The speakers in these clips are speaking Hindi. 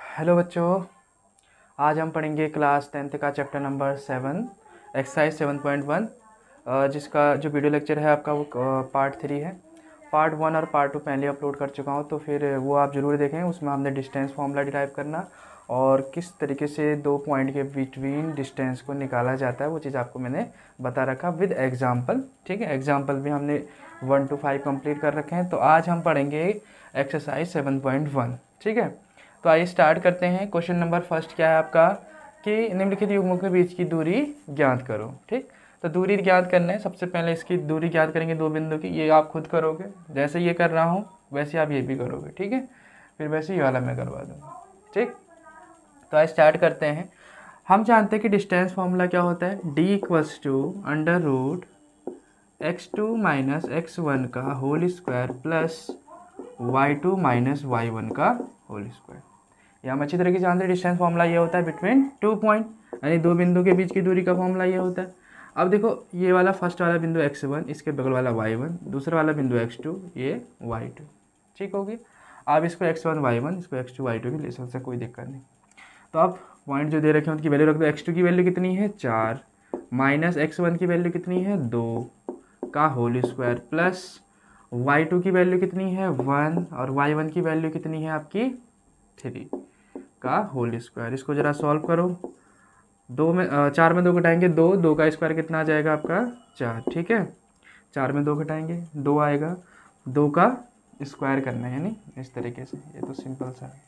हेलो बच्चों, आज हम पढ़ेंगे क्लास 10th का चैप्टर नंबर 7 एक्सरसाइज 7.1 जिसका जो वीडियो लेक्चर है आपका वो पार्ट 3 है। पार्ट 1 और पार्ट 2 पहले अपलोड कर चुका हूँ, तो फिर वो आप ज़रूर देखें। उसमें हमने डिस्टेंस फार्मूला डिराइव करना और किस तरीके से दो पॉइंट के बिटवीन डिस्टेंस को निकाला जाता है वो चीज़ आपको मैंने बता रखा विद एग्जाम्पल। ठीक है, एग्जाम्पल भी हमने 1 to 5 कंप्लीट कर रखे हैं। तो आज हम पढ़ेंगे एक्सरसाइज 7.1। ठीक है, तो आइए स्टार्ट करते हैं। क्वेश्चन नंबर फर्स्ट क्या है आपका कि निम्नलिखित युग्मों के बीच की दूरी ज्ञात करो। ठीक, तो दूरी ज्ञात करना है। सबसे पहले इसकी दूरी ज्ञात करेंगे दो बिंदु की। ये आप खुद करोगे, जैसे ये कर रहा हूँ वैसे आप ये भी करोगे। ठीक है, फिर वैसे ये वाला मैं करवा दूँगा। ठीक, तो आइए स्टार्ट करते हैं। हम जानते हैं कि डिस्टेंस फॉर्मूला क्या होता है, D = √x2 - x1 का whole square plus y2 - y1 का होल स्क्वायर। ये हम अच्छी तरीके से जानते हैं। डिस्टेंस फॉर्मूला ये होता है बिटवीन 2 पॉइंट, यानी दो बिंदु के बीच की दूरी का फॉर्मूला ये होता है। अब देखो, ये वाला फर्स्ट वाला बिंदु x1, इसके बगल वाला y1, दूसरा वाला बिंदु x2, ये y2। ठीक होगी। आप इसको x1 y1, इसको x2 y2 भी ले सकते हैं, कोई दिक्कत नहीं। तो आप पॉइंट जो दे रखे हैं उनकी वैल्यू रख दो। x2 की वैल्यू कितनी है 4 माइनस x1 की वैल्यू कितनी है 2 का होल स्क्वायर प्लस y2 की वैल्यू कितनी है 1 और y1 की वैल्यू कितनी है आपकी 3 का होल स्क्वायर। इसको ज़रा सॉल्व करो। 4 में 2 घटाएंगे 2, 2 का स्क्वायर कितना आ जाएगा आपका 4। ठीक है, 4 में 2 घटाएंगे 2 आएगा, 2 का स्क्वायर करना है, यानी इस तरीके से। ये तो सिंपल सा है।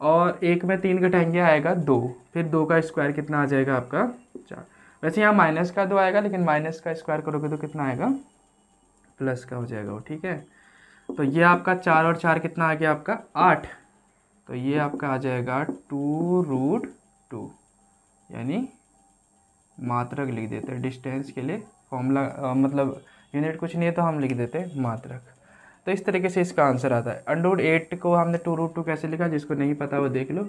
और 1 में 3 घटाएंगे आएगा 2, फिर 2 का स्क्वायर कितना आ जाएगा आपका 4। वैसे यहाँ माइनस का 2 आएगा, लेकिन माइनस का स्क्वायर करोगे तो कितना आएगा प्लस का हो जाएगा वो। ठीक है, तो ये आपका 4 और 4 कितना आ गया आपका 8। तो ये आपका आ जाएगा 2√2, यानी मात्रक लिख देते हैं। डिस्टेंस के लिए फॉर्मूला मतलब यूनिट कुछ नहीं है तो हम लिख देते हैं मात्रक। तो इस तरीके से इसका आंसर आता है। √8 को हमने 2√2 कैसे लिखा, जिसको नहीं पता वो देख लो।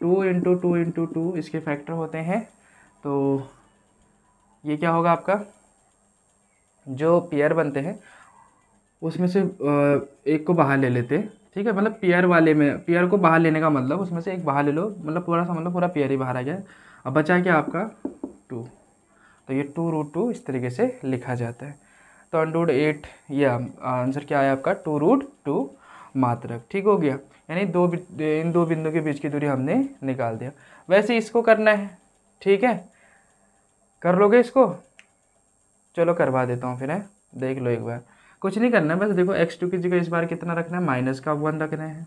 2 × 2 × 2 इसके फैक्टर होते हैं। तो ये क्या होगा आपका, जो पेयर बनते हैं उसमें से एक को बाहर ले लेते हैं। ठीक है, मतलब पेयर वाले में पेयर को बाहर लेने का मतलब उसमें से एक बाहर ले लो, मतलब पूरा समझ लो पूरा पेयर ही बाहर आ गया। अब बचा क्या आपका 2, तो ये 2√2 इस तरीके से लिखा जाता है। तो √8 ये आंसर क्या आया आपका 2√2 मात्रक। ठीक हो गया, यानी इन दो बिंदु के बीच की दूरी हमने निकाल दिया। वैसे इसको करना है। ठीक है, कर लोगे इसको? चलो करवा देता हूँ फिर, है देख लो एक बार। कुछ नहीं करना है, बस देखो x2 की जगह इस बार कितना रखना है -1 रखना है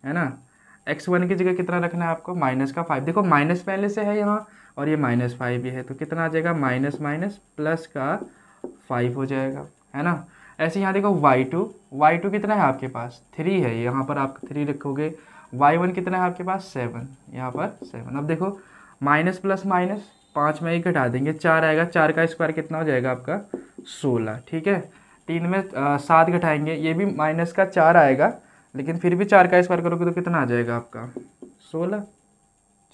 ना। x1 की जगह कितना रखना है आपको -5। देखो माइनस पहले से है यहाँ और ये -5 भी है, तो कितना आ जाएगा माइनस माइनस प्लस का 5 हो जाएगा, है ना। ऐसे यहाँ देखो y2 कितना है आपके पास 3 है, यहाँ पर आप 3 रखोगे। y1 कितना है आपके पास 7, यहाँ पर 7। अब देखो माइनस प्लस माइनस 5 में ही घटा देंगे 4 आएगा, 4 का स्क्वायर कितना हो जाएगा आपका 16। ठीक है, 3 में 7 घटाएंगे, ये भी माइनस का 4 आएगा, लेकिन फिर भी 4 का स्क्वायर करोगे तो कितना आ जाएगा आपका 16।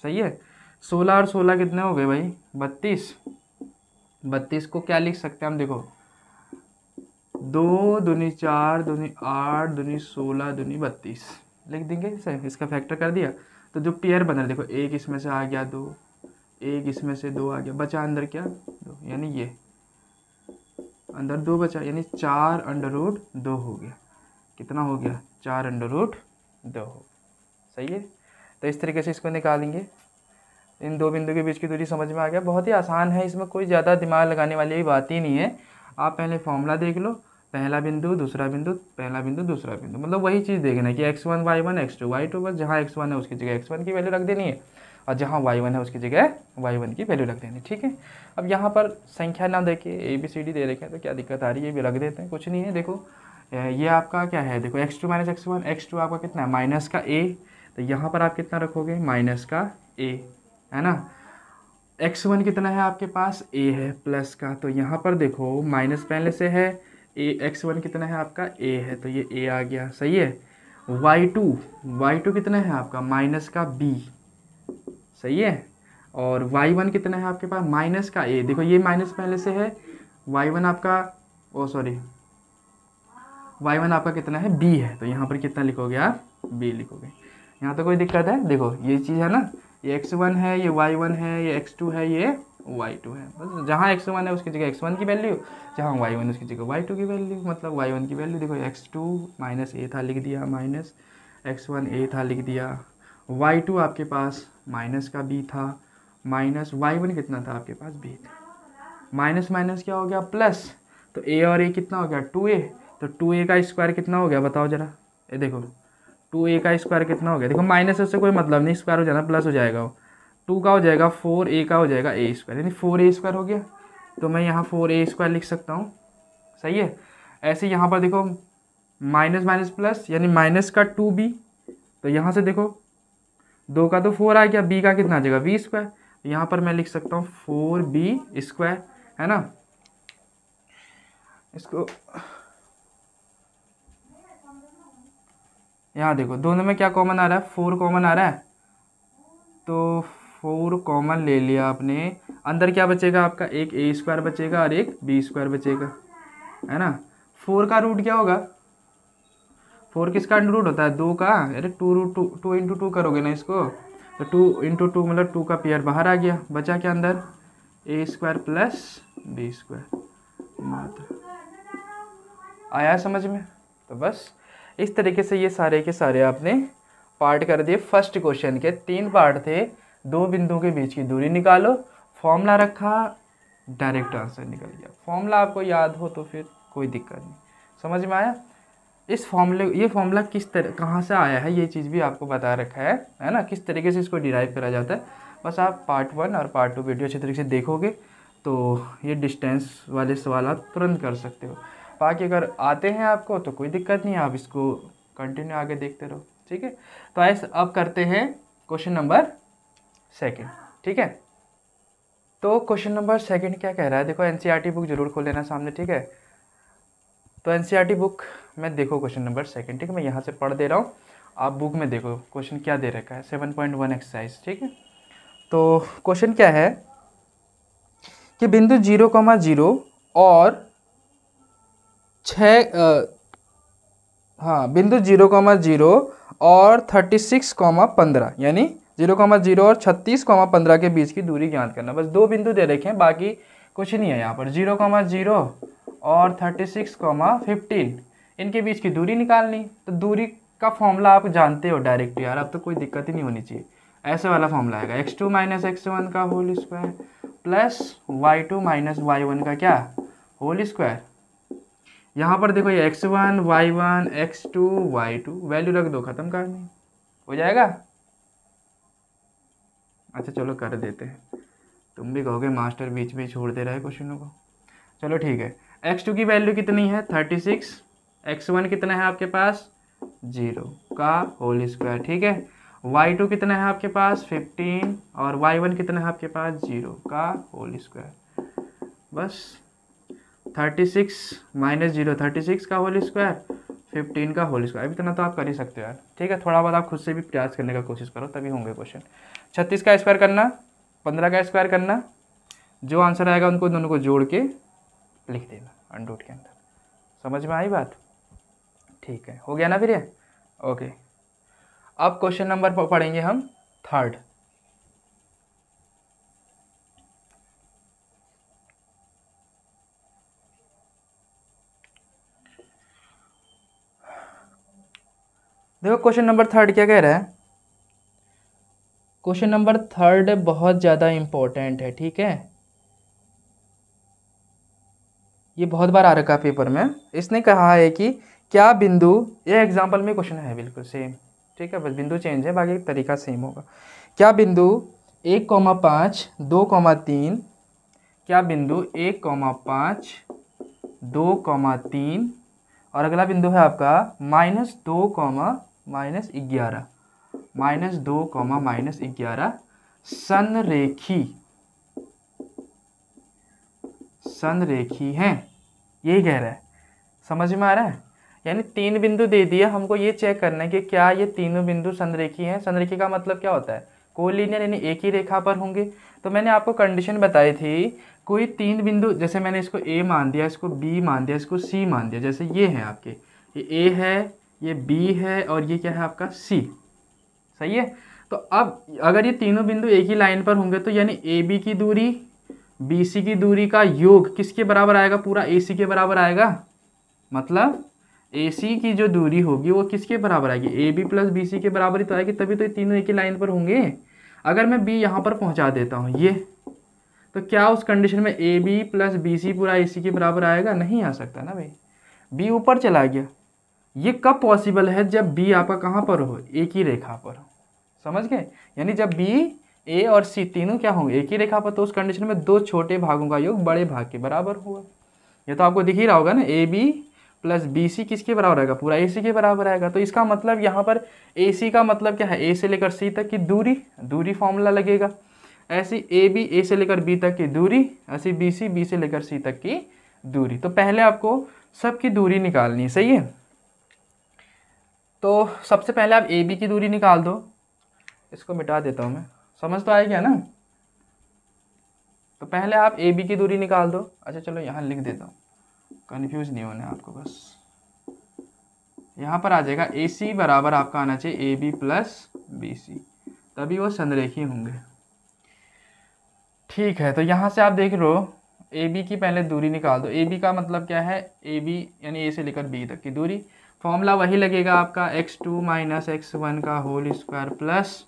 सही है, 16 और 16 कितने हो गए भाई 32। 32 को क्या लिख सकते हैं हम, देखो 2 दूनी 4 दूनी 8 दूनी 16 दूनी 32 लिख देंगे। सही, इसका फैक्टर कर दिया। तो जो पेयर बन रहा है देखो, एक इसमें से आ गया 2, एक इसमें से 2 आ गया, बचा अंदर क्या 2, यानी ये अंदर 2 बचा, यानी 4√2 हो गया। कितना हो गया 4√2 हो। सही है, तो इस तरीके से इसको निकालेंगे। इन दो बिंदु के बीच की दूरी समझ में आ गया। बहुत ही आसान है, इसमें कोई ज़्यादा दिमाग लगाने वाली बात ही नहीं है। आप पहले फॉर्मूला देख लो, पहला बिंदु दूसरा बिंदु, पहला बिंदु दूसरा बिंदु, मतलब वही चीज़ देखना है कि x1 y1 x2 y2, बस जहाँ x1 है उसकी जगह x1 की वैल्यू रख देनी है और जहाँ y1 है उसकी जगह y1 की वैल्यू रख देनी है। ठीक है, अब यहाँ पर संख्या ना देके ABCD दे रखे हैं तो क्या दिक्कत आ रही है, ये भी रख देते हैं, कुछ नहीं है। देखो ये आपका क्या है, देखो x2 - x1, x2 आपका कितना है माइनस का a, तो यहाँ पर आप कितना रखोगे माइनस का a, है ना। x1 कितना है आपके पास a है प्लस का, तो यहाँ पर देखो माइनस पहले से है x1 कितना है आपका a है, तो ये a आ गया। सही है, y2 कितना है आपका माइनस का b। सही है, और y1 कितना है आपके पास माइनस का a, देखो ये माइनस पहले से है, y1 आपका y1 आपका कितना है b है, तो यहाँ पर कितना लिखोगे आप b लिखोगे, यहाँ तो कोई दिक्कत है? देखो ये चीज़ है ना, ये x1 है, ये y1 है, ये x2 है, ये y2 है। बस जहाँ x1 है उसकी जगह x1 की वैल्यू, जहाँ y1 उसकी जगह y2 की वैल्यू। मतलब y1 की वैल्यू देखो x2 माइनस ए था लिख दिया, माइनस x1 ए था लिख दिया, y2 आपके पास माइनस का b था, माइनस y1 कितना था आपके पास b था, माइनस माइनस क्या हो गया प्लस, तो a और a कितना हो गया 2a, तो 2a का स्क्वायर कितना हो गया बताओ जरा, ये देखो 2a का स्क्वायर कितना हो गया, देखो माइनस उससे कोई मतलब नहीं, स्क्वायर हो जाना प्लस हो जाएगा, वो 2 का हो जाएगा 4a का हो जाएगा a स्क्वायर, यानी 4a स्क्वायर हो गया। तो मैं यहाँ 4a स्क्वायर लिख सकता हूँ, सही है। ऐसे यहाँ पर देखो माइनस माइनस प्लस, यानी माइनस का 2b, तो यहाँ से देखो 2 का तो 4 आ गया, b का कितना आ जाएगा b स्क्वायर, यहाँ पर मैं लिख सकता हूँ 4b स्क्वायर, है ना। इसको यहाँ देखो दोनों में क्या कॉमन आ रहा है, 4 कॉमन आ रहा है, तो 4 कॉमन ले लिया आपने, अंदर क्या बचेगा आपका, एक a स्क्वायर बचेगा और एक b स्क्वायर बचेगा, है ना। 4 का रूट क्या होगा, 4 किसका अंडर रूट होता है, 2 का, अरे 2 इंटू 2 करोगे ना इसको, तो 2 इंटू 2 मतलब 2 का पेयर बाहर आ गया, बचा क्या अंदर, a square plus b square, मात्र आया समझ में। तो बस इस तरीके से ये सारे के सारे आपने पार्ट कर दिए। फर्स्ट क्वेश्चन के 3 पार्ट थे, 2 बिंदुओं के बीच की दूरी निकालो, फॉर्मूला रखा, डायरेक्ट आंसर निकल गया। फॉर्मूला आपको याद हो तो फिर कोई दिक्कत नहीं, समझ में आया। इस फॉर्मूले, ये फॉर्मूला किस तरह कहाँ से आया है ये चीज़ भी आपको बता रखा है ना, किस तरीके से इसको डिराइव करा जाता है। बस आप पार्ट 1 और पार्ट 2 वीडियो अच्छी तरीके से देखोगे तो ये डिस्टेंस वाले सवाल आप तुरंत कर सकते हो। बाकी अगर आते हैं आपको तो कोई दिक्कत नहीं, आप इसको कंटिन्यू आगे देखते रहो, ठीक है। तो ऐसे अब करते हैं क्वेश्चन नंबर 2, ठीक है। तो क्वेश्चन नंबर 2 क्या कह रहा है, देखो एनसीईआरटी बुक जरूर खोल लेना सामने, ठीक है। तो एनसीईआरटी बुक में देखो क्वेश्चन नंबर 2, ठीक है। मैं यहाँ से पढ़ दे रहा हूँ, आप बुक में देखो क्वेश्चन क्या दे रखा है, 7.1 एक्सरसाइज, ठीक है। तो क्वेश्चन क्या है कि बिंदु 0,0 और 6 बिंदु 0,0 और 36,15 यानी 0,0 और 36,15 के बीच की दूरी ज्ञात करना। बस 2 बिंदु दे रखे हैं, बाकी कुछ नहीं है यहाँ पर। 0,0 और 36,15 इनके बीच की दूरी निकालनी। तो दूरी का फॉर्मूला आप जानते हो डायरेक्ट यार, अब तो कोई दिक्कत ही नहीं होनी चाहिए। ऐसे वाला फॉर्मूला आएगा, x2 माइनस x1 का whole square plus y2 minus y1 का क्या होल स्क्वायर। यहाँ पर देखो ये x1 y1 x2 y2 value रख दो, खत्म करनी हो जाएगा। अच्छा चलो कर देते हैं, तुम भी कहोगे मास्टर बीच में छोड़ दे रहा है क्वेश्चनों को। चलो ठीक है, x2 की वैल्यू कितनी है 36, x1 कितना है आपके पास 0 का होल स्क्वायर, ठीक है। y2 कितना है आपके पास 15 और y1 कितना है आपके पास 0 का होल स्क्वायर। बस 36 माइनस 0 36 का होल स्क्वायर 15 का होल स्क्वायर, अभी इतना तो आप कर ही सकते हो यार, ठीक है। थोड़ा बहुत आप खुद से भी प्रयास करने का कोशिश करो तभी होंगे क्वेश्चन। 36 का स्क्वायर करना, 15 का स्क्वायर करना, जो आंसर आएगा उनको दोनों को जोड़ के लिख देना अंडर रूट के अंदर। समझ में आई बात, ठीक है, हो गया ना फिर ये, ओके। अब क्वेश्चन नंबर पढ़ेंगे हम 3। देखो क्वेश्चन नंबर 3 क्या कह रहा है। क्वेश्चन नंबर 3 बहुत ज़्यादा इम्पोर्टेंट है, ठीक है। ये बहुत बार आ रखा है पेपर में। इसने कहा है कि क्या बिंदु, ये एग्जाम्पल में क्वेश्चन है बिल्कुल सेम, ठीक है, बस बिंदु चेंज है, बाकी तरीका सेम होगा। क्या बिंदु 1,5 2,3, क्या बिंदु 1,5 2,3 और अगला बिंदु है आपका -2, -11 संरेखी हैं, यही कह रहा है। समझ में आ रहा है, यानी 3 बिंदु दे दिया, हमको ये चेक करना है कि क्या ये तीनों बिंदु संरेखी हैं। संरेखी का मतलब क्या होता है, कोलिनियर यानी एक ही रेखा पर होंगे। तो मैंने आपको कंडीशन बताई थी, कोई 3 बिंदु, जैसे मैंने इसको A मान दिया, इसको B मान दिया, इसको C मान दिया, जैसे ये हैं आपके, ये A है, ये B है और ये क्या है आपका C, सही है। तो अब अगर ये तीनों बिंदु एक ही लाइन पर होंगे तो यानी ए बी की दूरी बी सी की दूरी का योग किसके बराबर आएगा, पूरा ए सी के बराबर आएगा। मतलब ए सी की जो दूरी होगी वो किसके बराबर आएगी, A B plus B C के बराबर ही तो आएगी, तभी तो ये तीनों एक ही लाइन पर होंगे। अगर मैं बी यहाँ पर पहुँचा देता हूँ ये, तो क्या उस कंडीशन में A B plus B C पूरा ए सी के बराबर आएगा, नहीं आ सकता ना भाई, बी ऊपर चला गया। ये कब पॉसिबल है, जब बी आपका कहाँ पर हो, एक ही रेखा पर हो, समझ गए। यानी जब बी ए और सी तीनों क्या होंगे, एक ही रेखा पर, तो उस कंडीशन में दो छोटे भागों का योग बड़े भाग के बराबर होगा। ये तो आपको दिख ही रहा होगा ना, A B plus B C किसके बराबर आएगा, पूरा ए सी के बराबर आएगा। तो इसका मतलब यहाँ पर ए सी का मतलब क्या है, ए से लेकर सी तक की दूरी फॉर्मूला लगेगा। ऐसी ए बी ए से लेकर बी तक की दूरी, ऐसी बी सी बी से लेकर सी तक की दूरी। तो पहले आपको सबकी दूरी निकालनी है, सही है। तो सबसे पहले आप ए बी की दूरी निकाल दो, इसको मिटा देता हूँ मैं, समझ तो आएगा ना। तो पहले आप ए बी की दूरी निकाल दो। अच्छा चलो यहाँ लिख देता हूँ, कन्फ्यूज नहीं होना आपको, बस यहाँ पर आ जाएगा ए सी बराबर आपका आना चाहिए A B plus B C, तभी वो संरेखी होंगे। ठीक है, तो यहाँ से आप देख रहे हो ए बी की पहले दूरी निकाल दो। ए बी का मतलब क्या है, ए बी यानी ए से लेकर बी तक की दूरी। फॉर्मूला वही लगेगा आपका x2 माइनस x1 का whole square plus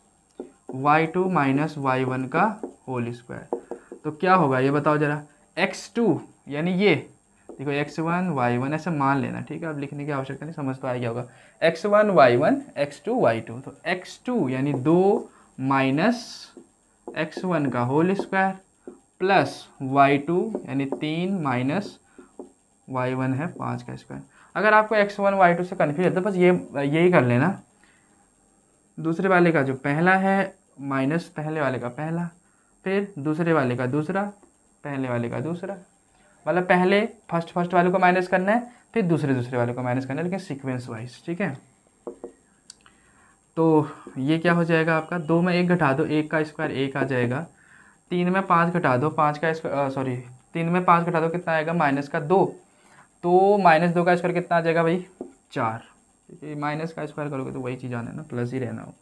y2 minus y1 का होल स्क्वायर। तो क्या होगा ये बताओ जरा, x2 यानी ये देखो x1 y1 ऐसे मान लेना, ठीक है, अब लिखने की आवश्यकता नहीं, समझ तो आ गया होगा। x1 y1 x2 y2, तो x2 यानी 2 माइनस x1 का होल स्क्वायर प्लस y2 यानी 3 माइनस y1 है 5 का स्क्वायर। अगर आपको x1 y2 से कन्फ्यूज है तो बस यही कर लेना, दूसरे वाले का जो पहला है माइनस पहले वाले का पहला, फिर दूसरे वाले का दूसरा, पहले वाले का दूसरा, मतलब पहले फर्स्ट वाले को माइनस करना है, फिर दूसरे वाले को माइनस करना है, लेकिन सीक्वेंस वाइज, ठीक है। तो ये क्या हो जाएगा आपका, 2 में 1 घटा दो, 1 का स्क्वायर 1 आ जाएगा, 3 में 5 घटा दो, 5 का स्क्वायर 3 में 5 घटा दो कितना आएगा, माइनस का 2, तो माइनस 2 का स्क्वायर कितना आ जाएगा भाई 4, ठीक है। माइनस का स्क्वायर करोगे तो वही चीज़ आना है ना, प्लस ही रहना हो।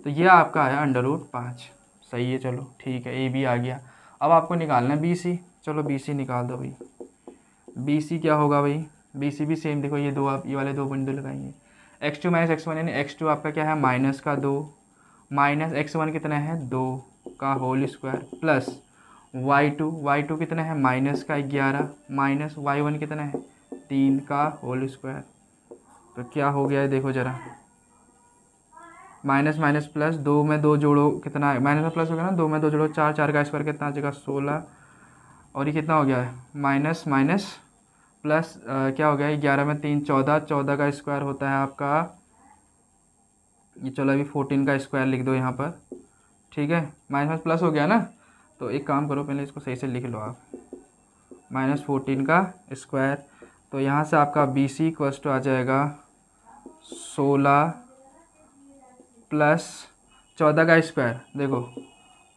तो ये आपका आया √5, सही है, चलो ठीक है, ए बी आ गया। अब आपको निकालना है बी सी, चलो बी सी निकाल दो भाई। बी सी क्या होगा भाई, बी सी भी सेम, देखो ये दो आप ये वाले दो बिंदु लगाएंगे, x2 माइनस x1 यानी x2 आपका क्या है माइनस का 2, माइनस x1 कितना है 2 का होल स्क्वायर प्लस y2 कितना है माइनस का 11 माइनस y1 कितना है 3 का होल स्क्वायर। तो क्या हो गया है देखो ज़रा, माइनस माइनस प्लस, 2 में 2 जोड़ो कितना है, माइनस में प्लस हो गया ना, 2 में 2 जोड़ो 4, 4 का स्क्वायर कितना आ जाएगा 16, और ये कितना हो गया है माइनस माइनस प्लस क्या हो गया है 11 में 3 14, 14 का स्क्वायर होता है आपका ये, चलो अभी 14 का स्क्वायर लिख दो यहाँ पर, ठीक है, माइनस प्लस हो गया ना। तो एक काम करो, पहले इसको सही से लिख लो आप, -14 का स्क्वायर। तो यहाँ से आपका बी सी इक्वल्स टू आ जाएगा 16 प्लस 14 का स्क्वायर, देखो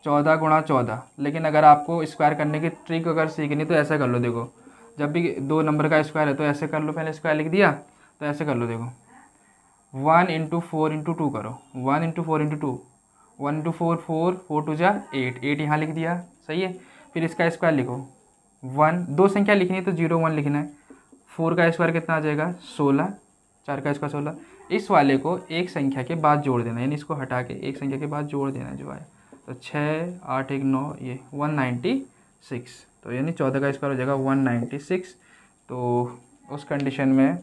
14 गुणा 14, लेकिन अगर आपको स्क्वायर करने की ट्रिक अगर सीखनी तो ऐसा कर लो, देखो जब भी 2 नंबर का स्क्वायर है तो ऐसे कर लो, पहले स्क्वायर लिख दिया, तो ऐसे कर लो, देखो 1 × 4 × 2 करो, 1 × 4 × 2, 1 × 4 4, 4 2 जा 8, 8 यहाँ लिख दिया, सही है। फिर इसका स्क्वायर लिखो 1, 2 संख्या लिखनी है तो 0 1 लिखना है, 4 का स्क्वायर कितना आ जाएगा 16, 4 का स्क्वायर 16। इस वाले को एक संख्या के बाद जोड़ देना, यानी इसको हटा के एक संख्या के बाद जोड़ देना जो आए, तो 6 8 1 9, ये 196, तो यानी 14 का स्क्वायर हो जाएगा 196। तो उस कंडीशन में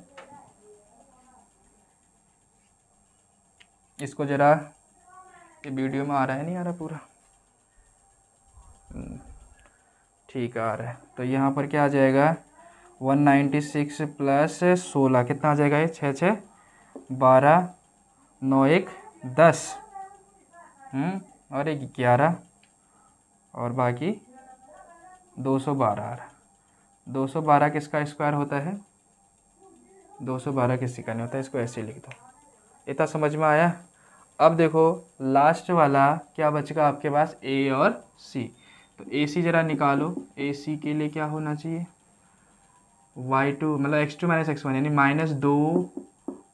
इसको ज़रा, ये वीडियो में आ रहा है नहीं आ रहा पूरा, ठीक आ रहा है। तो यहाँ पर क्या आ जाएगा 196 प्लस 16 कितना आ जाएगा, ये 6 6 12 9 1 10 और 1 11 और बाकी 212 आ रहा। 212 किसका स्क्वायर होता है, 212 किसी का नहीं होता, इसको ऐसे लिख दो। इतना समझ में आया। अब देखो लास्ट वाला क्या बचेगा आपके पास, ए और सी। तो ए सी ज़रा निकालो, ए सी के लिए क्या होना चाहिए y2 मतलब x2 माइनस x1 यानी -2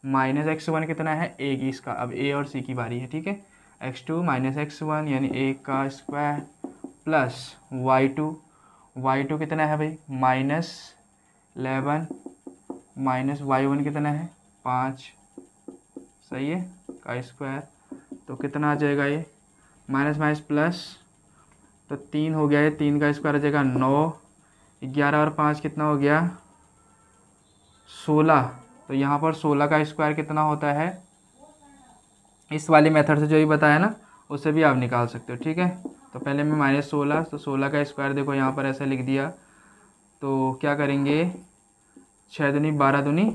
माइनस x1 कितना है 1 इसका। अब ए और सी की बारी है, ठीक है। x2 माइनस x1 यानी a का स्क्वायर प्लस y2 कितना है भाई -11 माइनस y1 कितना है 5, सही है, का स्क्वायर। तो कितना आ जाएगा ये माइनस माइनस प्लस, तो 3 हो गया, ये 3 का स्क्वायर आ जाएगा 9, 11 और 5 कितना हो गया 16। तो यहाँ पर 16 का स्क्वायर कितना होता है, इस वाली मेथड से जो भी बताया ना उससे भी आप निकाल सकते हो, ठीक है। तो पहले में -16, तो 16 का स्क्वायर देखो यहाँ पर ऐसे लिख दिया, तो क्या करेंगे 6 दूनी 12 दूनी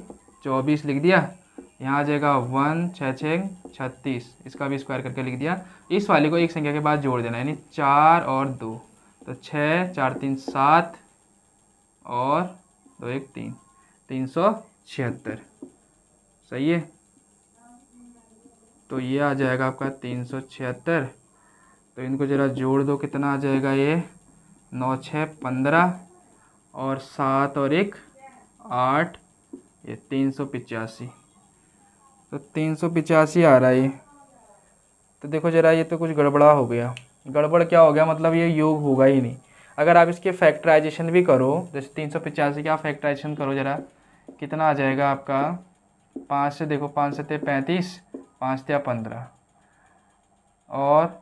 24 लिख दिया, यहाँ आ जाएगा 1 6 6 36, इसका भी स्क्वायर करके लिख दिया। इस वाले को एक संख्या के बाद जोड़ देना, यानी 4 और 2, तो 6 4 3 7 और 2 1 3, 376, सही है। तो ये आ जाएगा आपका 376। तो इनको ज़रा जोड़ दो, कितना आ जाएगा ये 9 6 15 और 7 और 1 8, ये 385। तो 385 आ रहा है ये। तो देखो ज़रा ये तो कुछ गड़बड़ा हो गया। गड़बड़ क्या हो गया, मतलब ये योग होगा ही नहीं। अगर आप इसके फैक्टराइजेशन भी करो, जैसे 385 का फैक्टराइजेशन करो ज़रा, कितना आ जाएगा आपका 5 से देखो, 5 से 35, 5 से 15, और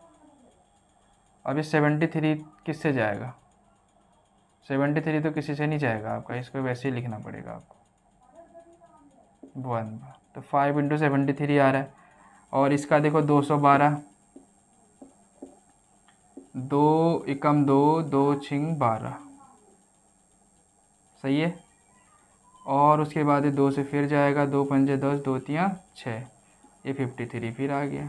अभी 73 किससे जाएगा, 73 तो किसी से नहीं जाएगा आपका, इसको वैसे ही लिखना पड़ेगा आपको 1। तो 5 × 73 आ रहा है, और इसका देखो 212, 2 एकम 2, 2 छिंग 12, सही है। और उसके बाद 2 से फिर जाएगा, 2 पंजे 10, 2 तियाँ 6, ये 53 फिर आ गया।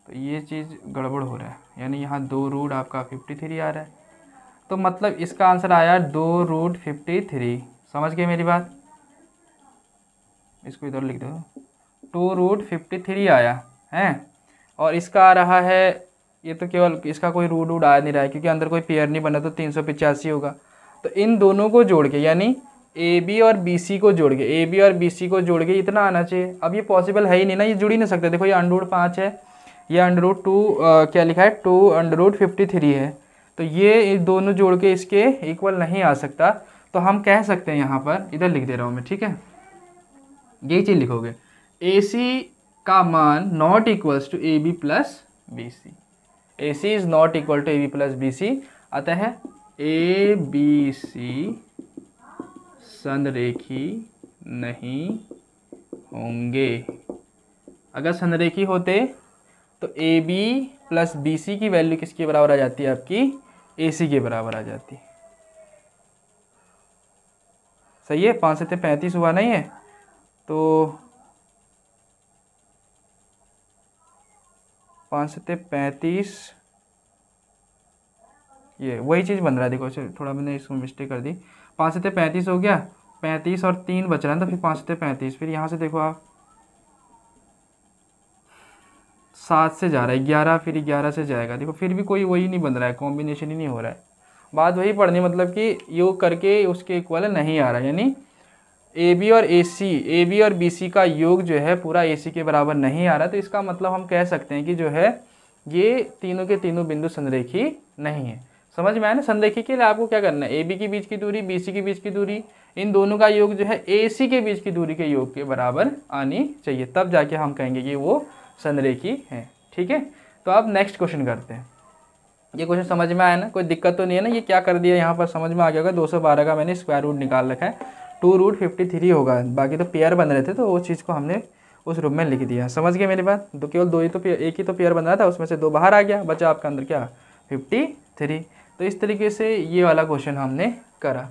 तो ये चीज़ गड़बड़ हो रहा है, यानी यहाँ 2 रूट आपका 53 आ रहा है। तो मतलब इसका आंसर आया 2 रूट 53। समझ गए मेरी बात, इसको इधर लिख दो, 2 रूट 53 आया है। और इसका आ रहा है, ये तो केवल इसका कोई रूट वूट आ नहीं रहा है क्योंकि अंदर कोई पेयर नहीं बना, तो 385 होगा। तो इन दोनों को जोड़ के, यानी ए बी और बी सी को जोड़ के, ए बी और बी सी को जोड़ के इतना आना चाहिए। अब ये पॉसिबल है ही नहीं ना, ये जुड़ ही नहीं सकते। देखो ये √5 है, ये √2 क्या लिखा है 2 √53 है, तो ये दोनों जोड़ के इसके इक्वल नहीं आ सकता। तो हम कह सकते हैं यहाँ पर, इधर लिख दे रहा हूँ मैं, ठीक है, यही चीज़ लिखोगे, ए सी का मान not equals to A B plus B C, A C is not equal to A B plus B C. अतः ए बी सी संरेखी नहीं होंगे। अगर संरेखी होते तो A B plus B C की वैल्यू किसके बराबर आ जाती है, आपकी ए सी के बराबर आ जाती। सही है, 5 से 35 हुआ नहीं है, तो 5 से 35, ये वही चीज़ बन रहा है। देखो थोड़ा मैंने इसको मिस्टेक कर दी, 5 से 35 हो गया, 35 और 3 बच रहा है, तो फिर 5 से 35, फिर यहाँ से देखो आप 7 से जा रहा है 11, फिर 11 से जाएगा, देखो फिर भी कोई वही नहीं बन रहा है, कॉम्बिनेशन ही नहीं हो रहा है। बात वही पढ़नी, मतलब कि योग करके उसके इक्वल नहीं आ रहा है, यानी ए बी और बी सी का योग जो है पूरा ए सी के बराबर नहीं आ रहा। तो इसका मतलब हम कह सकते हैं कि जो है ये तीनों के तीनों बिंदु संरेखी नहीं है। समझ में आया ना। संरेखी के लिए आपको क्या करना है, ए बी के बीच की दूरी, बी सी के बीच की दूरी, इन दोनों का योग जो है ए सी के बीच की दूरी के योग के बराबर आनी चाहिए, तब जाके हम कहेंगे कि वो संरेखी है, ठीक है। तो अब नेक्स्ट क्वेश्चन करते हैं। ये क्वेश्चन समझ में आया ना, कोई दिक्कत तो नहीं है ना। ये क्या कर दिया यहाँ पर, समझ में आ गया होगा, 212 का मैंने स्क्वायर रूट निकाल रखा है, 2 रूट 53 होगा, बाकी तो पेयर बन रहे थे, तो वो चीज़ को हमने उस रूप में लिख दिया। समझ गए मेरी बात। तो केवल दो ही तो पेयर, एक ही तो पेयर बन रहा था, उसमें से 2 बाहर आ गया, बचा आपका अंदर क्या 53। तो इस तरीके से ये वाला क्वेश्चन हमने करा।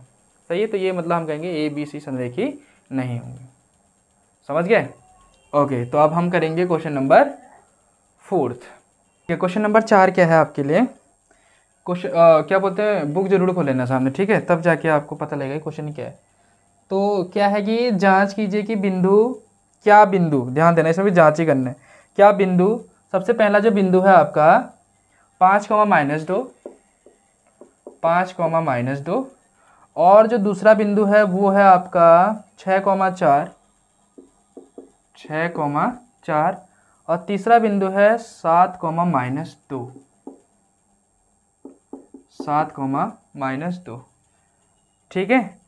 सही है, तो ये मतलब हम कहेंगे ए बी सी संरेखी नहीं होंगे। समझ गए, ओके। तो अब हम करेंगे क्वेश्चन नंबर 4। क्वेश्चन नंबर 4 क्या है आपके लिए, क्वेश्चन क्या बोलते हैं, बुक जरूर खोल लेना सामने, ठीक है, तब जाके आपको पता लगेगा क्वेश्चन क्या है। तो क्या है कि जांच कीजिए कि क्या बिंदु, ध्यान देना, इसमें भी जांच ही करना है, क्या बिंदु, सबसे पहला जो बिंदु है आपका 5, -2, 5, -2, और जो दूसरा बिंदु है वो है आपका 6, 4, 6, 4, और तीसरा बिंदु है 7 कोमा माइनस 2, 7 कोमा माइनस 2। ठीक है,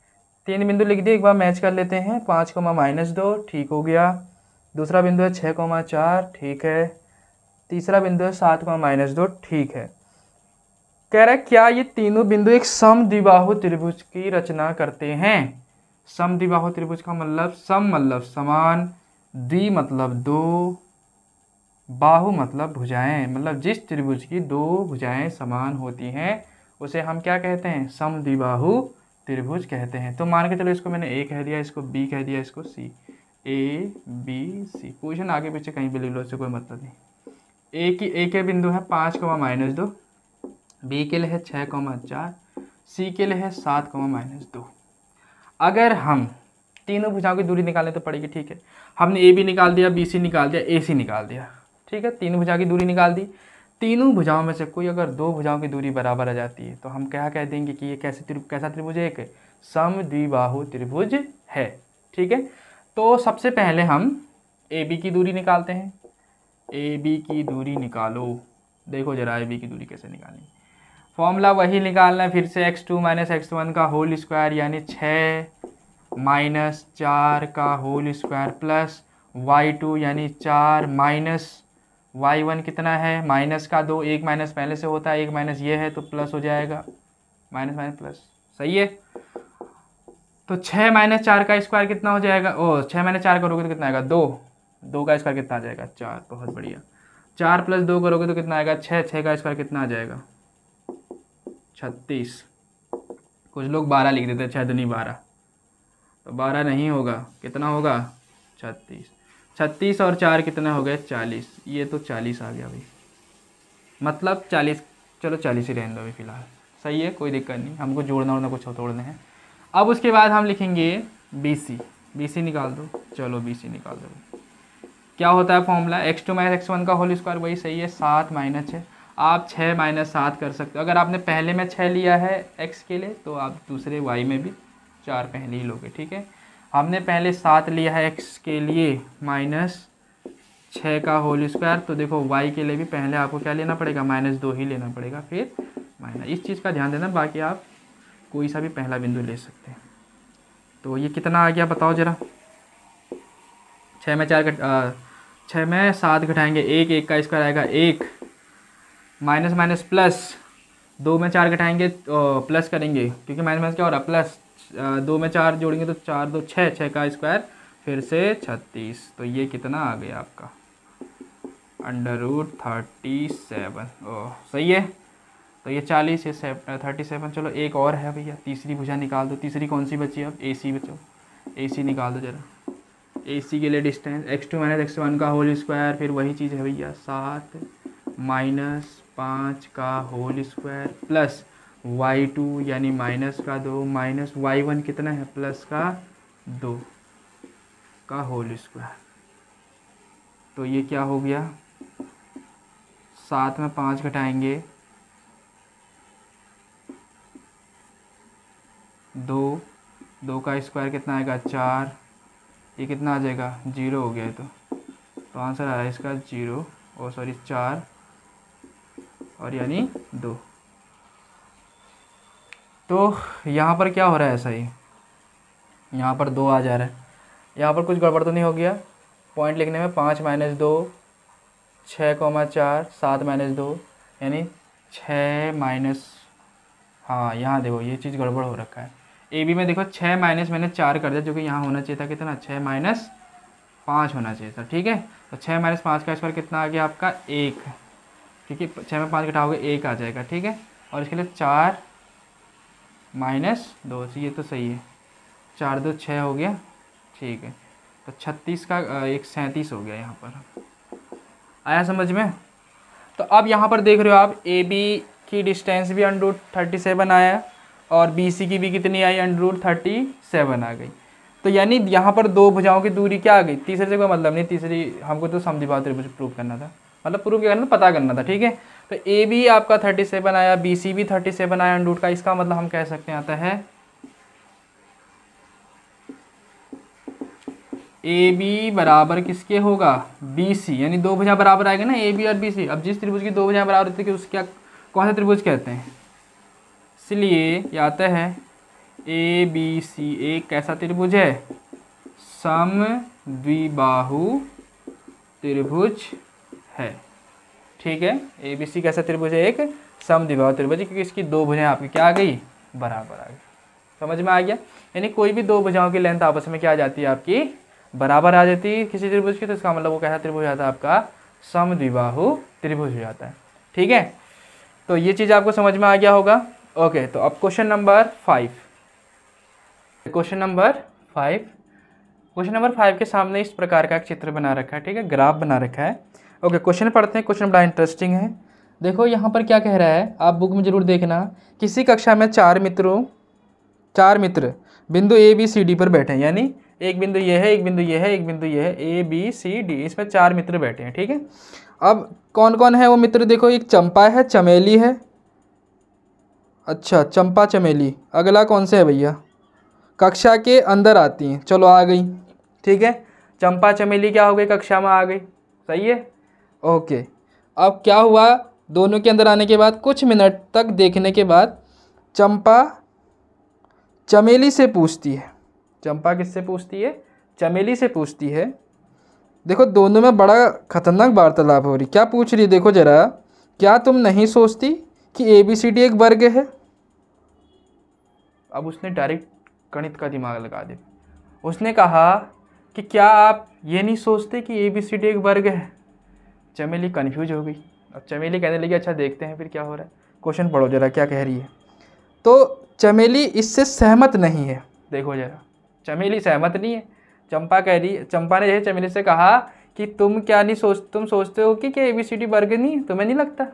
3 बिंदु लिख दिए, एक बार मैच कर लेते हैं। 5 कोमा माइनस 2 ठीक हो गया। दूसरा बिंदु है 6 कोमा 4 ठीक है। तीसरा बिंदु है 7 कोमा माइनस 2 ठीक है। कह रहा है क्या ये तीनों बिंदु एक समद्विबाहु त्रिभुज की रचना करते हैं। समद्विबाहु त्रिभुज का मतलब सम मतलब समान, द्वि मतलब दो, बाहु मतलब भुजाएं, मतलब जिस त्रिभुज की दो भुजाएं समान होती हैं उसे हम क्या कहते हैं, समद्विबाहु त्रिभुज कहते हैं। तो मान के चलो इसको मैंने ए कह दिया, इसको बी कह दिया, इसको सी, ए बी सी। पोजीशन आगे पीछे कहीं भी ले लो, इससे कोई मतलब नहीं। ए के बिंदु है 5 कोमा माइनस 2, बी के लिए है 6 कोमा 4, सी के लिए है 7 कोमा माइनस 2। अगर हम तीनों भुजाओं की दूरी निकालें तो पड़ेगी। ठीक है, हमने ए बी निकाल दिया, बी सी निकाल दिया, ए सी निकाल दिया। ठीक है, तीनों भुजाओं की दूरी निकाल दी। तीनों भुजाओं में से कोई अगर दो भुजाओं की दूरी बराबर आ जाती है तो हम क्या कह देंगे कि ये कैसा त्रिभुज है, एक समद्विबाहु त्रिभुज है। ठीक है, तो सबसे पहले हम ए बी की दूरी निकालते हैं। ए बी की दूरी निकालो, देखो जरा ए बी की दूरी कैसे निकालेंगे। फॉर्मूला वही निकालना है फिर से, x2 माइनस x1 का होल स्क्वायर यानी 6 माइनस 4 का होल स्क्वायर प्लस y2 यानी 4 माइनस y1 कितना है, माइनस का 2, एक माइनस पहले से होता है, एक माइनस ये है तो प्लस हो जाएगा, माइनस माइनस प्लस। सही है, तो 6 माइनस 4 का स्क्वायर कितना हो जाएगा, 6 माइनस 4 करोगे तो कितना आएगा, 2, 2 का स्क्वायर कितना आ जाएगा, 4। बहुत बढ़िया, 4 प्लस 2 करोगे तो कितना आएगा, 6, 6 का स्क्वायर कितना आ जाएगा, 36। कुछ लोग 12 लिख देते हैं, 6 दूनी 12, तो 12 नहीं होगा, कितना होगा, 36। 36 और 4 कितना हो गए, 40। ये तो 40 आ गया भाई, मतलब 40, चलो 40 ही रहने दो अभी फिलहाल। सही है, कोई दिक्कत नहीं, हमको जोड़ना और ना कुछ तोड़ने हैं। अब उसके बाद हम लिखेंगे BC, BC निकाल दो, चलो BC निकाल दो। क्या होता है फॉर्मूला, x2 माइनस x1 का होल स्क्वायर, वही सही है, 7 माइनस 6। आप 6 माइनस 7 कर सकते हो, अगर आपने पहले में 6 लिया है x के लिए तो आप दूसरे y में भी 4 पहले ही लोगे। ठीक है, हमने पहले 7 लिया है x के लिए माइनस 6 का होल स्क्वायर, तो देखो y के लिए भी पहले आपको क्या लेना पड़ेगा, -2 ही लेना पड़ेगा, फिर माइनस। इस चीज़ का ध्यान देना, बाकी आप कोई सा भी पहला बिंदु ले सकते हैं। तो ये कितना आ गया बताओ ज़रा, 6 में 7 घटाएंगे 1, 1 का स्क्वायर आएगा 1, माइनस माइनस प्लस, 2 में 4 घटाएंगे प्लस करेंगे, क्योंकि माइनस माइनस क्या हो रहा है, प्लस, 2 में 4 जोड़ेंगे तो 4 2 6, 6 का स्क्वायर फिर से 36। तो ये कितना आ गया आपका, √37। ओह सही है, तो ये 40, ये 37। चलो एक और है भैया, तीसरी भुजा निकाल दो। तीसरी कौन सी बची, अब AC बचो, AC निकाल दो जरा। AC के लिए डिस्टेंस x2 माइनस x1 का होल स्क्वायर, फिर वही चीज़ है भैया, 7 माइनस 5 का होल स्क्वायर प्लस y2 यानी माइनस का 2 माइनस y1 कितना है, प्लस का 2 का होल स्क्वायर। तो ये क्या हो गया, 7 में 5 घटाएंगे 2, 2 का स्क्वायर कितना आएगा, 4, ये कितना आ जाएगा, 0 हो गया। तो आंसर आया इसका 0, और सॉरी 4 और यानी 2। तो यहाँ पर क्या हो रहा है, ऐसा ही यहाँ पर 2 आ जा रहा है, यहाँ पर कुछ गड़बड़ तो नहीं हो गया पॉइंट लिखने में। 5 माइनस 2, 6 कोमा 4, 7 माइनस 2 यानी 6 माइनस, हाँ यहाँ देखो ये चीज़ गड़बड़ हो रखा है। AB में देखो 6 माइनस मैंने 4 कर दिया, जो कि यहाँ होना चाहिए था कितना, 6 माइनस 5 होना चाहिए था। ठीक है, तो 6 माइनस 5 का स्क्वायर कितना आ गया आपका, 1, क्योंकि 6 में 5 घटाओगे 1 आ जाएगा। ठीक है, और इसके लिए 4 माइनस 2, ये तो सही है, 4 2 6 हो गया। ठीक है, तो 36 का 37 हो गया, यहाँ पर आया समझ में। तो अब यहाँ पर देख रहे हो आप, AB की डिस्टेंस भी √37 आया और BC की भी कितनी आई, √37 आ गई। तो यानी यहाँ पर दो भुजाओं की दूरी क्या आ गई, तीसरे से कोई मतलब नहीं, तीसरी हमको तो समद्विबाहु त्रिभुज प्रूव करना था, मतलब प्रूव क्या करना, पता करना था। ठीक है, तो AB आपका 37 आया, BC भी 37 आया √ का, इसका मतलब हम कह सकते हैं आता है ए बी बराबर किसके होगा, बी सी, यानी दो भुजा बराबर आएगा ना ए बी और बी सी। अब जिस त्रिभुज की दो भुजा बराबर होती है उसको क्या, कौन सा त्रिभुज कहते हैं, इसलिए ये आता है ए बी सी एक कैसा त्रिभुज है, समद्विबाहु त्रिभुज है। ठीक है, ए बी सी कैसा त्रिभुज है, एक समद्विबाहु त्रिभुज, क्योंकि इसकी दो भुजाएं आपकी क्या आ गई, बराबर आ गई। समझ में आ गया, यानी कोई भी दो भुजाओं की लेंथ आपस में क्या आ जाती है आपकी, बराबर आ जाती है किसी त्रिभुज की, तो इसका मतलब वो कैसा त्रिभुज आता है आपका, समद्विबाहु त्रिभुज हो जाता है। ठीक है, तो ये चीज़ आपको समझ में आ गया होगा। ओके, तो अब क्वेश्चन नंबर 5, क्वेश्चन नंबर 5 के सामने इस प्रकार का एक चित्र बना रखा है। ठीक है, ग्राफ बना रखा है। ओके, क्वेश्चन पढ़ते हैं। क्वेश्चन बड़ा इंटरेस्टिंग है। देखो यहाँ पर क्या कह रहा है, आप बुक में जरूर देखना। किसी कक्षा में चार मित्र बिंदु ए बी सी डी पर बैठे हैं, यानी एक बिंदु ये है, एक बिंदु ये है, एक बिंदु ये है, ए बी सी डी, इसमें चार मित्र बैठे हैं। ठीक है, अब कौन कौन है वो मित्र, देखो एक चंपा है, चमेली है, अच्छा चंपा चमेली, अगला कौन से है भैया, कक्षा के अंदर आती हैं, चलो आ गई। ठीक है, चंपा चमेली क्या हो गई, कक्षा में आ गई, सही है। ओके, अब क्या हुआ, दोनों के अंदर आने के बाद कुछ मिनट तक देखने के बाद चंपा चमेली से पूछती है, चंपा किससे पूछती है, चमेली से पूछती है। देखो दोनों में बड़ा खतरनाक वार्तालाप हो रही, क्या पूछ रही है देखो जरा, क्या तुम नहीं सोचती कि ए बी सी डी एक वर्ग है। अब उसने डायरेक्ट गणित का दिमाग लगा दिया, उसने कहा कि क्या आप ये नहीं सोचते कि ए बी सी डी एक वर्ग है। चमेली कन्फ्यूज हो गई। अब चमेली कहने लगी अच्छा देखते हैं फिर क्या हो रहा है, क्वेश्चन पढ़ो जरा क्या कह रही है। तो चमेली इससे सहमत नहीं है, देखो जरा चमेली सहमत नहीं है। चंपा कह रही, चंपा ने चमेली से कहा कि तुम क्या नहीं तुम सोचते हो कि ए बी सी डी वर्ग नहीं है, तुम्हें नहीं लगता।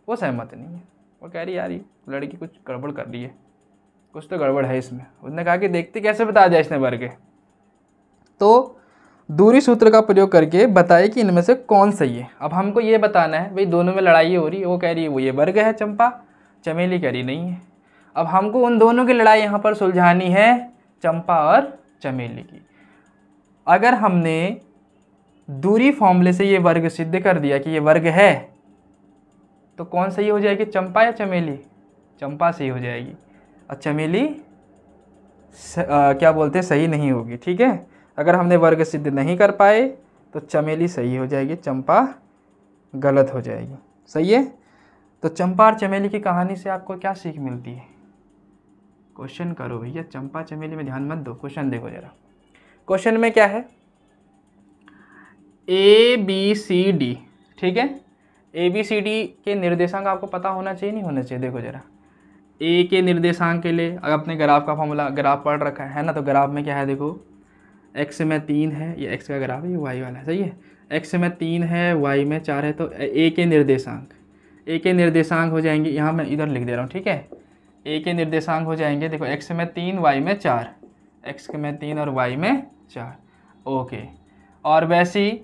वो सहमत नहीं है, वो कह रही यार ये लड़की कुछ गड़बड़ कर रही है, कुछ तो गड़बड़ है इसमें। उसने कहा कि देखते कैसे बता दिया इसने वर्ग है, तो दूरी सूत्र का प्रयोग करके बताए कि इनमें से कौन सही है। अब हमको ये बताना है भाई, दोनों में लड़ाई हो रही है, वो कह रही है वो ये वर्ग है चंपा, चमेली कह रही नहीं है। अब हमको उन दोनों की लड़ाई यहाँ पर सुलझानी है, चंपा और चमेली की। अगर हमने दूरी फॉर्मूले से ये वर्ग सिद्ध कर दिया कि ये वर्ग है, तो कौन सही हो जाएगी, चंपा या चमेली, चंपा सही हो जाएगी, और चमेली क्या बोलते हैं सही नहीं होगी। ठीक है, अगर हमने वर्ग सिद्ध नहीं कर पाए तो चमेली सही हो जाएगी, चंपा गलत हो जाएगी। सही है, तो चंपा और चमेली की कहानी से आपको क्या सीख मिलती है, क्वेश्चन करो भैया, चंपा चमेली में ध्यान मत दो, क्वेश्चन देखो जरा। क्वेश्चन में क्या है, ए बी सी डी। ठीक है, ए बी सी डी के निर्देशांक आपको पता होना चाहिए, नहीं होना चाहिए। देखो जरा, ए के निर्देशांक के लिए अगर अपने ग्राफ का फॉर्मूला, ग्राफ पढ़ रखा है ना, तो ग्राफ में क्या है देखो, एक्स में 3 है, ये एक्स का ग्राफ है, ये वाई वाला है। सही है, एक्स में 3 है, वाई में 4 है, तो ए के निर्देशांक हो जाएंगे, यहाँ मैं इधर लिख दे रहा हूँ। ठीक है, ए के निर्देशांक हो जाएंगे, देखो एक्स में 3 वाई में 4, एक्स में 3 और वाई में 4। ओके, और वैसे ही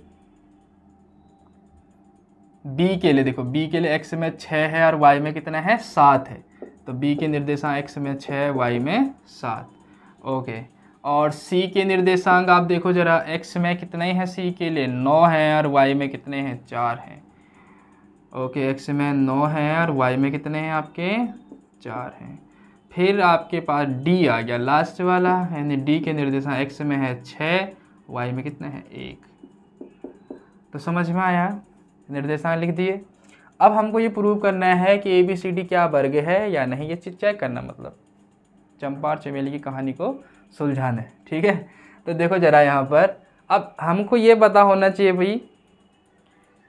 बी के लिए, देखो बी के लिए एक्स में 6 है और वाई में कितना है, 7 है, तो बी के निर्देशांक एक्स में 6 वाई में 7। ओके, और सी के निर्देशांक आप देखो जरा, एक्स में कितने हैं सी के लिए, 9 है और वाई में कितने हैं, 4 हैं। ओके, एक्स में 9 है और वाई में कितने हैं आपके, 4 हैं। फिर आपके पास डी आ गया लास्ट वाला, यानी डी के निर्देशांक एक्स में है 6, वाई में कितने हैं, 1। तो समझ में आया, निर्देशांक लिख दिए। अब हमको ये प्रूव करना है कि ए बी सी डी क्या वर्ग है या नहीं, ये चीज़ चेक करना, मतलब चंपा और चमेली की कहानी को सुलझाना है। ठीक है, तो देखो जरा यहाँ पर, अब हमको ये पता होना चाहिए भाई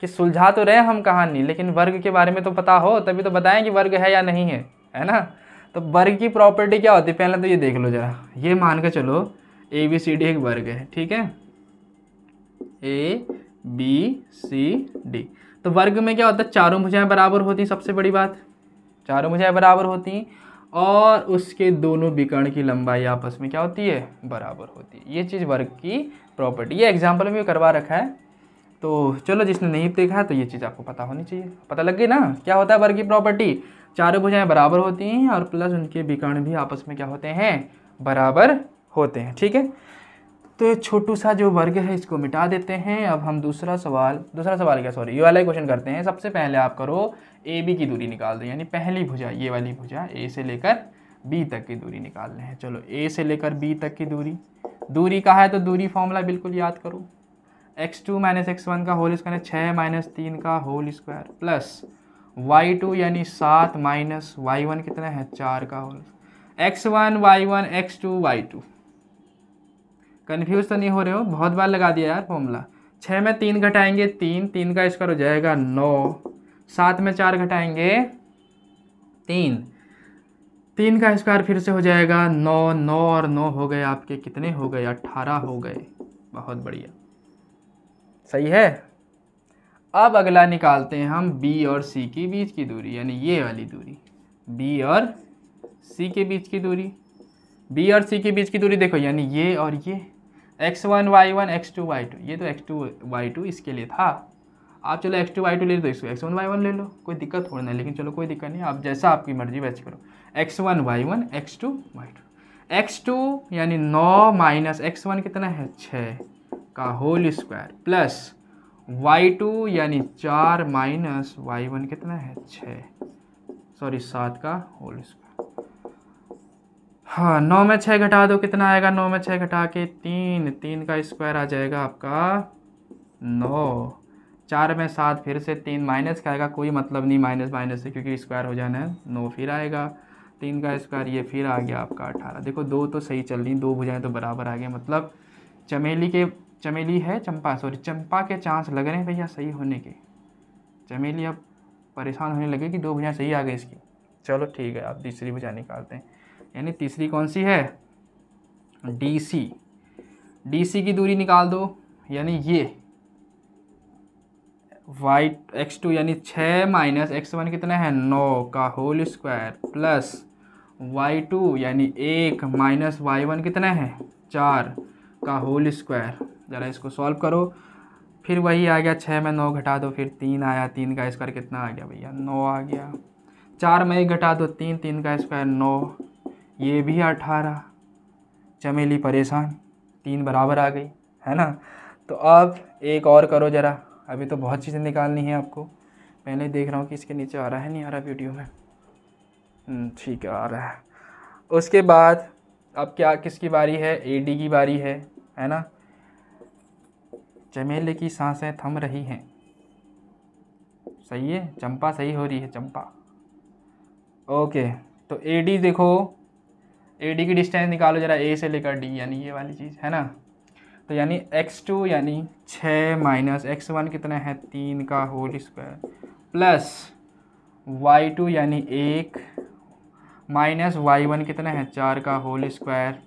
कि सुलझा तो रहे हम कहानी, लेकिन वर्ग के बारे में तो पता हो, तभी तो बताएं कि वर्ग है या नहीं है ना। तो वर्ग की प्रॉपर्टी क्या होती है, पहले तो ये देख लो जरा, ये मान के चलो ए बी सी डी एक वर्ग है। ठीक है, ए बी सी डी, तो वर्ग में क्या होता है, चारों भुजाएं बराबर होती, सबसे बड़ी बात, चारों भुजाएं बराबर होती, और उसके दोनों विकर्ण की लंबाई आपस में क्या होती है, बराबर होती है। ये चीज़ वर्ग की प्रॉपर्टी, ये एग्जाम्पल में भी करवा रखा है, तो चलो जिसने नहीं देखा है तो ये चीज़ आपको पता होनी चाहिए। पता लग गई ना क्या होता है वर्ग की प्रॉपर्टी, चारों भुजाएं बराबर होती हैं और प्लस उनके विकर्ण भी आपस में क्या होते हैं, बराबर होते हैं। ठीक है, तो ये छोटू सा जो वर्ग है इसको मिटा देते हैं। अब हम दूसरा सवाल क्या, सॉरी, ये वाला क्वेश्चन करते हैं। सबसे पहले आप करो ए बी की दूरी निकाल दो, यानी पहली भुजा, ये वाली भुजा ए से लेकर बी तक की दूरी निकालने हैं। चलो ए से लेकर बी तक की दूरी कहाँ है, तो दूरी फॉर्मूला बिल्कुल याद करो, x2 माइनस x1 का होल स्क्वायर, 6 माइनस 3 का होल स्क्वायर, प्लस y2 यानी 7 माइनस y1 कितना है, 4 का whole, x1 y1 x2 y2। Confuse तो नहीं हो रहे हो, बहुत बार लगा दिया यार फॉर्मूला। 6 में 3 घटाएंगे 3, 3 का स्क्वायर हो जाएगा 9, 7 में 4 घटाएंगे 3, 3 का स्क्वायर फिर से हो जाएगा 9, 9 और 9 हो गए आपके, कितने हो गए, 18 हो गए। बहुत बढ़िया, सही है। अब अगला निकालते हैं हम बी और सी के बीच की दूरी, यानी ये वाली दूरी, बी और सी के बीच की दूरी। बी और सी के बीच की दूरी देखो, यानी ये और ये, x1 y1 x2 y2, ये तो x2 y2 इसके लिए था। आप चलो x2 y2 ले लो, इसको x1 y1 ले लो, कोई दिक्कत थोड़ी ना, लेकिन चलो कोई दिक्कत नहीं, आप जैसा आपकी मर्जी वैसे करो। x1 y1 x2 y2, x2 यानी 9 माइनस x1 कितना है, 6 का होल स्क्वायर, प्लस y2 यानी 4 माइनस y1 कितना है, 7 का होल स्क्वायर। हाँ, 9 में 6 घटा दो, कितना आएगा, 9 में 6 घटा के 3, 3 का स्क्वायर आ जाएगा आपका 9, 4 में 7 फिर से 3 माइनस का आएगा, कोई मतलब नहीं माइनस माइनस से, क्योंकि स्क्वायर हो जाना है, 9 फिर आएगा, 3 का स्क्वायर, ये फिर आ गया आपका 18। देखो दो तो सही चल रही, दो भुजाएं तो बराबर आ गए, मतलब चंपा के चांस लग रहे हैं भैया सही होने के। चमेली अब परेशान होने लगे कि दो भुजाएं सही आ गई इसकी। चलो ठीक है, आप तीसरी भुजा निकालते हैं, यानी तीसरी कौन सी है, DC की दूरी निकाल दो, यानी ये x2 यानी 6 माइनस x1 कितना है, 9 का होल स्क्वायर, प्लस y2 यानी 1 माइनस y1 कितना है, 4 का होल स्क्वायर। ज़रा इसको सॉल्व करो, फिर वही आ गया, 6 में 9 घटा दो, फिर 3 आया, 3 का स्क्वायर कितना आ गया भैया, 9 आ गया, 4 में 1 घटा दो 3, 3 का स्क्वायर 9, ये भी 18। चमेली परेशान, 3 बराबर आ गई है ना। तो अब एक और करो ज़रा, अभी तो बहुत चीज़ें निकालनी है आपको। पहले देख रहा हूँ कि इसके नीचे आ रहा है, नहीं आ रहा वीडियो में, ठीक है आ रहा है। उसके बाद अब क्या, किसकी बारी है, AD की बारी है ना। चमेली की सांसें थम रही हैं, सही है, चंपा सही हो रही है, चंपा। ओके, तो AD देखो, AD की डिस्टेंस निकालो जरा, A से लेकर D, यानी ये वाली चीज़ है ना। तो यानी x2 यानी 6 माइनस x1 कितना है, 3 का होल स्क्वायर, प्लस y2 यानी 1 माइनस y1 कितना है, 4 का होल स्क्वायर।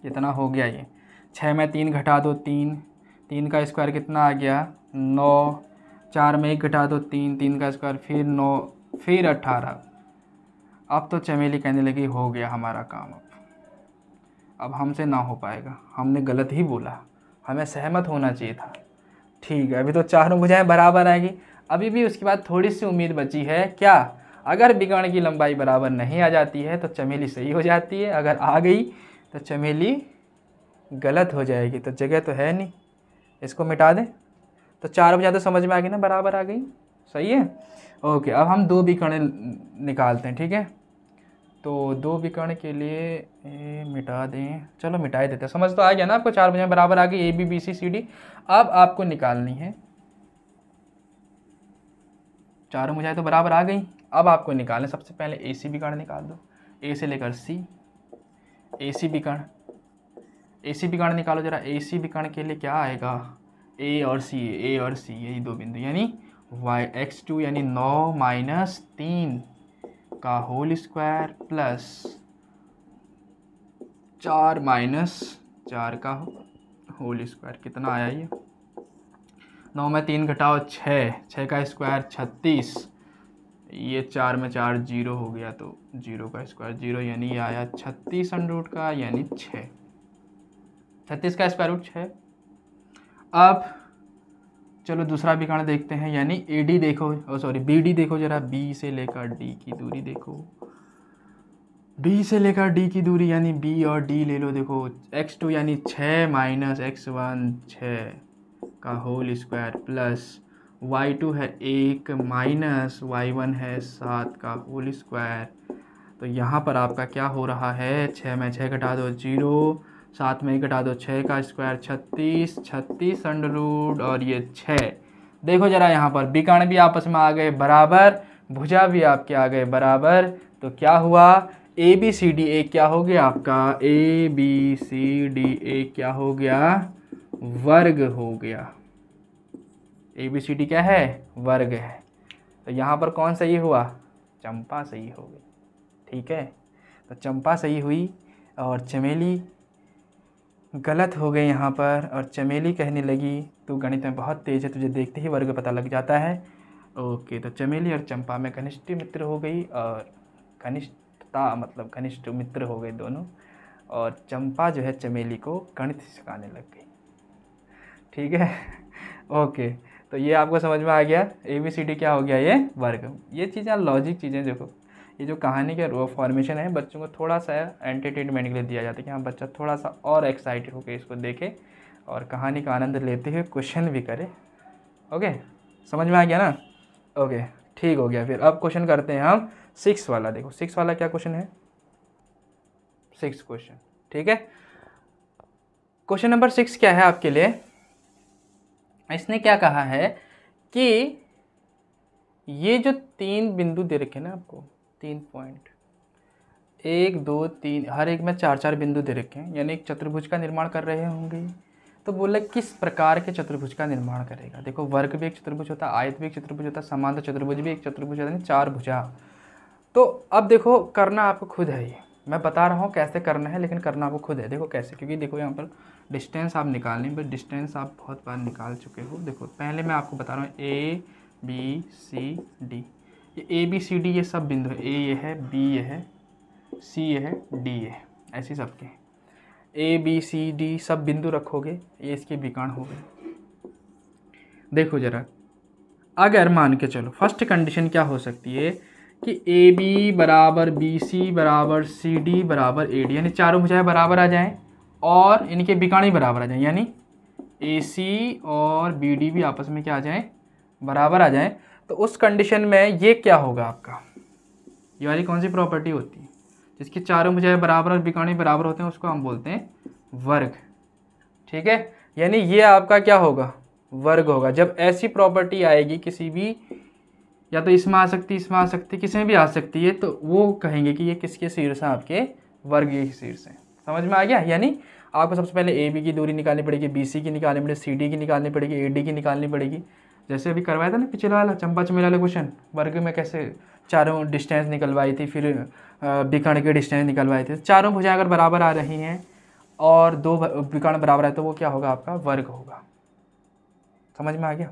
कितना हो गया ये, 6 में 3 घटा दो 3, 3 का स्क्वायर कितना आ गया, 9, 4 में 1 घटा दो 3, 3 का स्क्वायर फिर 9, फिर 18। अब तो चमेली कहने लगी हो गया हमारा काम, अब हमसे ना हो पाएगा, हमने गलत ही बोला, हमें सहमत होना चाहिए था। ठीक है, अभी तो चारों भुजाएं बराबर आएगी, अभी भी उसके बाद थोड़ी सी उम्मीद बची है, क्या, अगर विकर्ण की लंबाई बराबर नहीं आ जाती है तो चमेली सही हो जाती है, अगर आ गई तो चमेली गलत हो जाएगी। तो जगह तो है नहीं, इसको मिटा दें, तो 4 भुजा तो समझ में आ गई ना, बराबर आ गई, सही है। ओके, अब हम 2 विकर्ण निकालते हैं, ठीक है। तो 2 विकर्ण के लिए मिटा दें, चलो मिटा ही देते हैं, समझ तो आ गया ना आपको, 4 भुजाएं बराबर आ गई, AB BC CD। अब आपको निकालनी है, चारों भुजाएं तो बराबर आ गई, अब आपको निकालना, सबसे पहले AC विकर्ण निकाल दो, A से लेकर C, AC विकर्ण निकालो जरा। AC विकर्ण के लिए क्या आएगा, A और C यही 2 बिंदु, यानी x2 यानी 9 माइनस 3 का होल स्क्वायर, प्लस 4 माइनस 4 का होल स्क्वायर, कितना आया ये, 9 में 3 घटाओ 6, 6 का स्क्वायर 36, ये 4 में 4 0 हो गया, तो 0 का स्क्वायर 0, यानी ये आया 36 अंडर का, यानी 6, 36 का स्क्वायर रूट 6। अब चलो दूसरा विकर्ण देखते हैं, यानी AD देखो, BD देखो जरा, B से लेकर D की दूरी देखो, बी से लेकर डी की दूरी यानी बी और डी ले लो। देखो x2 यानी 6 माइनस x1 6 का होल स्क्वायर प्लस y2 है 1 माइनस y1 है 7 का होल स्क्वायर। तो यहाँ पर आपका क्या हो रहा है, 6 में 6 घटा दो 0, 7 में घटा दो 6 का स्क्वायर 36, 36 अंडर रूट और ये 6। देखो ज़रा यहाँ पर बिकर्ण भी आपस में आ गए बराबर, भुजा भी आपके आ गए बराबर। तो क्या हुआ, A B C D A क्या हो गया आपका, A B C D A क्या हो गया, वर्ग हो गया। ए बी सी डी क्या है, वर्ग है। तो यहाँ पर कौन सही हुआ, चंपा सही हो गई। ठीक है, तो चंपा सही हुई और चमेली गलत हो गई यहाँ पर। और चमेली कहने लगी तू गणित में बहुत तेज है, तुझे देखते ही वर्ग पता लग जाता है। ओके, तो चमेली और चंपा में घनिष्ठ मित्र हो गई और घनिष्ठता मतलब घनिष्ठ मित्र हो गए दोनों। और चंपा जो है चमेली को गणित सिखाने लग गई। ठीक है ओके, तो ये आपको समझ में आ गया, ए बी सी डी क्या हो गया, ये वर्ग। ये चीज़ें लॉजिक चीज़ें देखो, ये जो कहानी के फॉर्मेशन है बच्चों को थोड़ा सा एंटरटेनमेंट के लिए दिया जाता है कि हाँ बच्चा थोड़ा सा और एक्साइटेड होकर इसको देखे और कहानी का आनंद लेते हुए क्वेश्चन भी करे। ओके, समझ में आ गया ना। ओके, ठीक हो गया। फिर अब क्वेश्चन करते हैं हम 6 वाला। देखो 6 वाला क्या क्वेश्चन है, 6 क्वेश्चन। ठीक है, क्वेश्चन नंबर 6 क्या है आपके लिए, इसने क्या कहा है कि ये जो 3 बिंदु दे रखे ना आपको, 3 पॉइंट, 1 2 3, हर एक में 4 बिंदु दे रखे हैं, यानी एक चतुर्भुज का निर्माण कर रहे होंगे। तो बोला किस प्रकार के चतुर्भुज का निर्माण करेगा। देखो वर्ग भी एक चतुर्भुज होता है, आयत भी एक चतुर्भुज होता है, समांतर चतुर्भुज भी एक चतुर्भुज होता है, 4 भुजा। तो अब देखो करना आपको खुद है, ये मैं बता रहा हूँ कैसे करना है, लेकिन करना आपको खुद है। देखो कैसे, क्योंकि देखो यहाँ पर डिस्टेंस आप निकालने, बट डिस्टेंस आप बहुत बार निकाल चुके हो। देखो पहले मैं आपको बता रहा हूँ ए बी सी डी, ये ए बी सी डी ये सब बिंदु है, ए ये है, बी ये है, सी ये है, डी ये है, ऐसे सबके ए बी सी डी सब बिंदु रखोगे, ये इसके विकर्ण हो गए। देखो जरा, अगर मान के चलो फर्स्ट कंडीशन क्या हो सकती है कि ए बी बराबर बी सी बराबर सी डी बराबर ए डी, यानी चारों भुजाएं बराबर आ जाएं और इनके विकर्ण ही बराबर आ जाएं, यानी ए सी और बी डी भी आपस में क्या आ जाएं, बराबर आ जाएं। तो उस कंडीशन में ये क्या होगा आपका, ये वाली कौन सी प्रॉपर्टी होती है, जिसकी चारों भुजाएं बराबर और विकर्ण बराबर होते हैं, उसको हम बोलते हैं वर्ग। ठीक है, यानी ये आपका क्या होगा, वर्ग होगा। जब ऐसी प्रॉपर्टी आएगी किसी भी, या तो इसमें आ सकती है, इसमें आ सकती है, किसी में भी आ सकती है, तो वो कहेंगे कि ये किसके शीर्ष है, आपके वर्ग के शीर्ष है। समझ में आ गया। यानी आपको सबसे पहले ए बी की दूरी निकालनी पड़ेगी, बी सी की निकालनी पड़ेगी, सी डी की निकालनी पड़ेगी, ए डी की निकालनी पड़ेगी। जैसे अभी करवाया था ना पिछले वाला चंपा चमेली वाला क्वेश्चन, वर्ग में कैसे चारों डिस्टेंस निकलवाई थी, फिर विकर्ण के डिस्टेंस निकलवाए थे। चारों भुजाएं अगर बराबर आ रही हैं और 2 विकर्ण बराबर है तो वो क्या होगा, आपका वर्ग होगा। समझ में आ गया।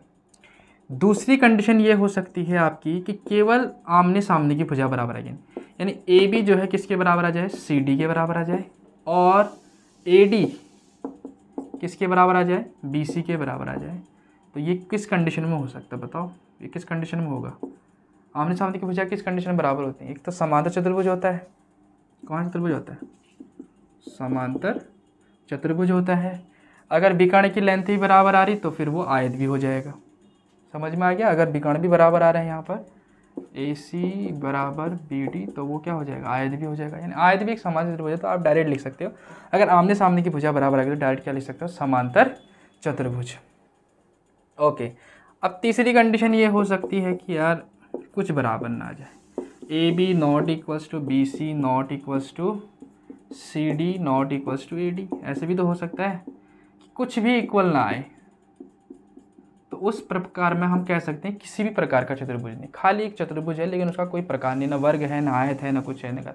दूसरी कंडीशन ये हो सकती है आपकी कि केवल आमने सामने की भुजा बराबर आ जाए, यानी ए बी जो है किसके बराबर आ जाए, सी डी के बराबर आ जाए, और ए डी किसके बराबर आ जाए, बी सी के बराबर आ जाए। तो ये किस कंडीशन में हो सकता है बताओ, ये किस कंडीशन में होगा, आमने सामने की भुजा किस कंडीशन में बराबर होती है। एक तो समांतर चतुर्भुज होता है, कौन चतुर्भुज होता है, समांतर चतुर्भुज होता है। अगर विकर्ण की लेंथ ही बराबर आ रही तो फिर वो आयत भी हो जाएगा। समझ में आ गया। अगर विकर्ण भी बराबर आ रहे हैं यहाँ पर ए सी बराबर बी डी, तो वो क्या हो जाएगा, आयत भी हो जाएगा। यानी आयत भी एक समांतर चतुर्भुज है, तो आप डायरेक्ट लिख सकते हो। अगर आमने सामने की भुजा बराबर आ गई तो डायरेक्ट क्या लिख सकते हो, समांतर चतुर्भुज। ओके, अब तीसरी कंडीशन ये हो सकती है कि यार कुछ बराबर ना आ जाए, A B not equals to B C not equals to C D not equals to A D. ऐसे भी तो हो सकता है कि कुछ भी इक्वल ना आए, तो उस प्रकार में हम कह सकते हैं किसी भी प्रकार का चतुर्भुज नहीं, खाली एक चतुर्भुज है लेकिन उसका कोई प्रकार नहीं, ना वर्ग है, ना आयत है, ना कुछ है, ना।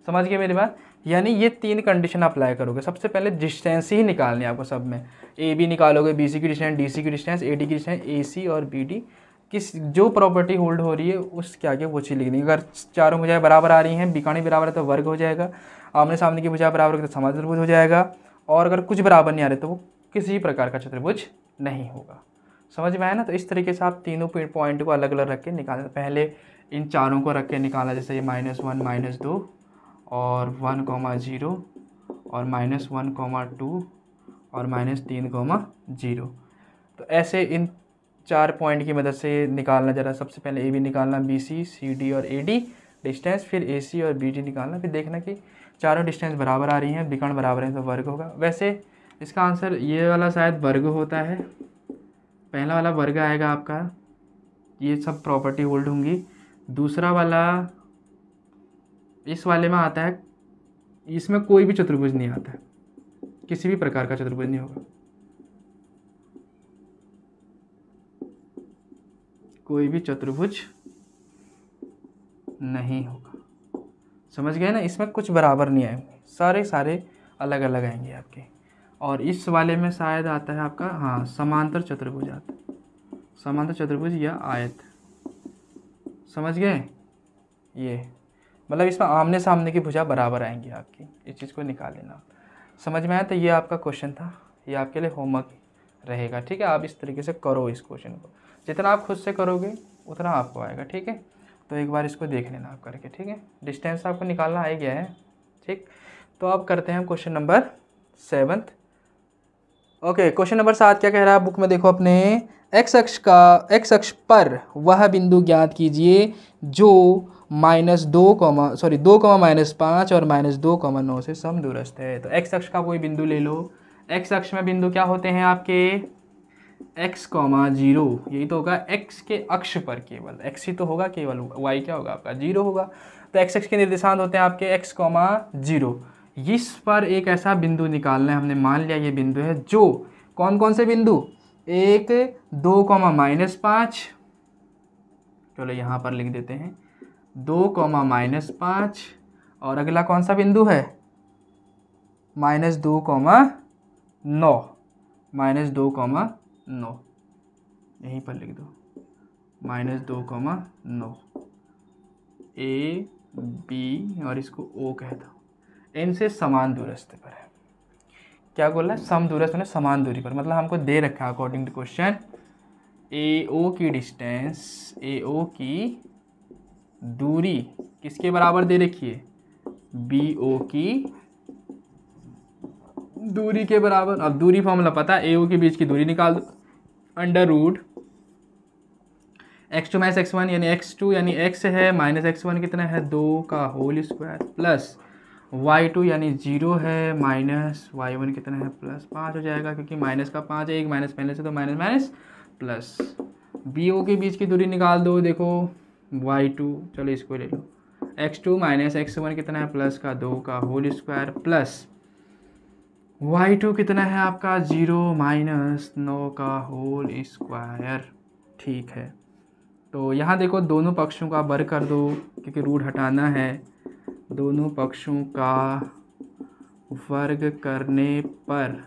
समझ गए मेरी बात। यानी ये 3 कंडीशन अप्लाई करोगे। सबसे पहले डिस्टेंस ही निकालनी है आपको सब में, ए बी निकालोगे, बी सी की डिस्टेंस, डी सी की डिस्टेंस, ए डी की डिस्टेंस, ए सी और बी डी किस जो प्रॉपर्टी होल्ड हो रही है उसके आगे वो चीज़ लिखनी। अगर चारों भुजाएं बराबर आ रही हैं, विकर्ण बराबर है तो वर्ग हो जाएगा, आमने सामने की भुजा बराबर है तो समांतर चतुर्भुज हो जाएगा, और अगर कुछ बराबर नहीं आ रहे तो वो किसी प्रकार का चतुर्भुज नहीं होगा। समझ में आया ना। तो इस तरीके से आप तीनों पॉइंट को अलग अलग रख के निकालें। पहले इन चारों को रख के निकाला, जैसे ये -1 -2 और 1,0 और -1,2 और -3,0। तो ऐसे इन 4 पॉइंट की मदद से निकालना ज़रा। सबसे पहले ए बी निकालना, बी सी, सी डी और ए डी डिस्टेंस, फिर ए सी और बी डी निकालना, फिर देखना कि चारों डिस्टेंस बराबर आ रही हैं, विकर्ण बराबर हैं तो वर्ग होगा। वैसे इसका आंसर ये वाला शायद वर्ग होता है, पहला वाला वर्ग आएगा आपका, ये सब प्रॉपर्टी होल्ड होंगी। दूसरा वाला इस वाले में आता है, इसमें कोई भी चतुर्भुज नहीं आता है, किसी भी प्रकार का चतुर्भुज नहीं होगा, कोई भी चतुर्भुज नहीं होगा। समझ गए ना, इसमें कुछ बराबर नहीं आएंगे, सारे अलग अलग आएंगे आपके। और इस वाले में शायद आता है आपका, हाँ, समांतर चतुर्भुज आता है, समांतर चतुर्भुज या आयत। समझ गए, ये मतलब इसमें आमने सामने की भुजा बराबर आएंगी आपकी, इस चीज़ को निकाल लेना। समझ में आया? तो ये आपका क्वेश्चन था, ये आपके लिए होमवर्क रहेगा। ठीक है, आप इस तरीके से करो इस क्वेश्चन को, जितना आप खुद से करोगे उतना आपको आएगा। ठीक है, तो एक बार इसको देख लेना आप करके। ठीक है, डिस्टेंस आपको निकालना आ गया है। ठीक, तो अब करते हैं हम question number 7। Okay, question number 7 क्या कह रहा है बुक में देखो अपने, एक्स अक्ष पर वह बिंदु ज्ञात कीजिए जो -2, 2, -5 और -2,9 से समदूरस्थ है। तो एक्स अक्ष का कोई बिंदु ले लो। एक्स अक्ष में बिंदु क्या होते हैं आपके, x, 0, यही तो होगा x के अक्ष पर, केवल x ही तो होगा, केवल y क्या होगा आपका 0 होगा। तो x अक्ष के निर्देशांक होते हैं आपके x, 0। इस पर एक ऐसा बिंदु निकालना है, हमने मान लिया ये बिंदु है, जो कौन कौन से बिंदु, 1, 2, -5, चलो यहाँ पर लिख देते हैं 2, -5, और अगला कौन सा बिंदु है, -2, -9, -2,9, यहीं पर लिख दो -2,9, ए बी और इसको ओ कह दो, इनसे समान दूरस्थ पर है। क्या बोला है, सम दूरस्थ में समान दूरी पर, मतलब हमको दे रखा है अकॉर्डिंग टू क्वेश्चन, ए ओ की डिस्टेंस, ए ओ की दूरी किसके बराबर दे रखी है, बी ओ की दूरी के बराबर। अब दूरी फॉर्मूला पता है, ए ओ के बीच की दूरी निकाल दो, √ x2 - x1 यानी x2 यानी x है, -x1 कितना है 2 का होल स्क्वायर, प्लस y2 यानी 0 है, -y1 कितना है +5 हो जाएगा, क्योंकि माइनस का 5 है, एक माइनस पहले से, तो माइनस प्लस। बी ओ के बीच की दूरी निकाल दो, देखो y2, चलो इसको ले लो, x2 - x1 कितना है प्लस का 2 का होल स्क्वायर, प्लस y2 कितना है आपका 0 -9 का होल स्क्वायर। ठीक है, तो यहाँ देखो दोनों पक्षों का वर्ग कर दो, क्योंकि रूट हटाना है, दोनों पक्षों का वर्ग करने पर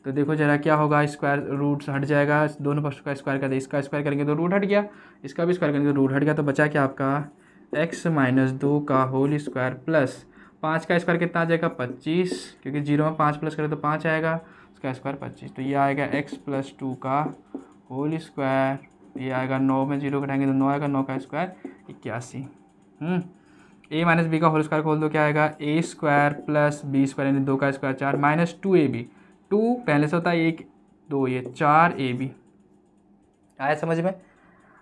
तो देखो जरा क्या होगा, स्क्वायर रूट हट जाएगा, दोनों पक्षों का स्क्वायर कर दे, इसका स्क्वायर करेंगे तो रूट हट गया, इसका भी स्क्वायर करेंगे तो रूट हट गया, तो बचा क्या आपका x - 2 का होल स्क्वायर, प्लस 5 का स्क्वायर कितना आ जाएगा 25, क्योंकि 0 में 5 प्लस करें तो 5 आएगा, उसका स्क्वायर 25, तो ये आएगा x + 2 का होल स्क्वायर, ये आएगा 9 में 0 घटाएंगे तो 9 आएगा, 9 का स्क्वायर 81। a - b का होल स्क्वायर खोल दो, क्या आएगा a² + b² यानी 2 का स्क्वायर 4, -2ab, 2 पहले से होता है 1 2, ये 4ab आया समझ में,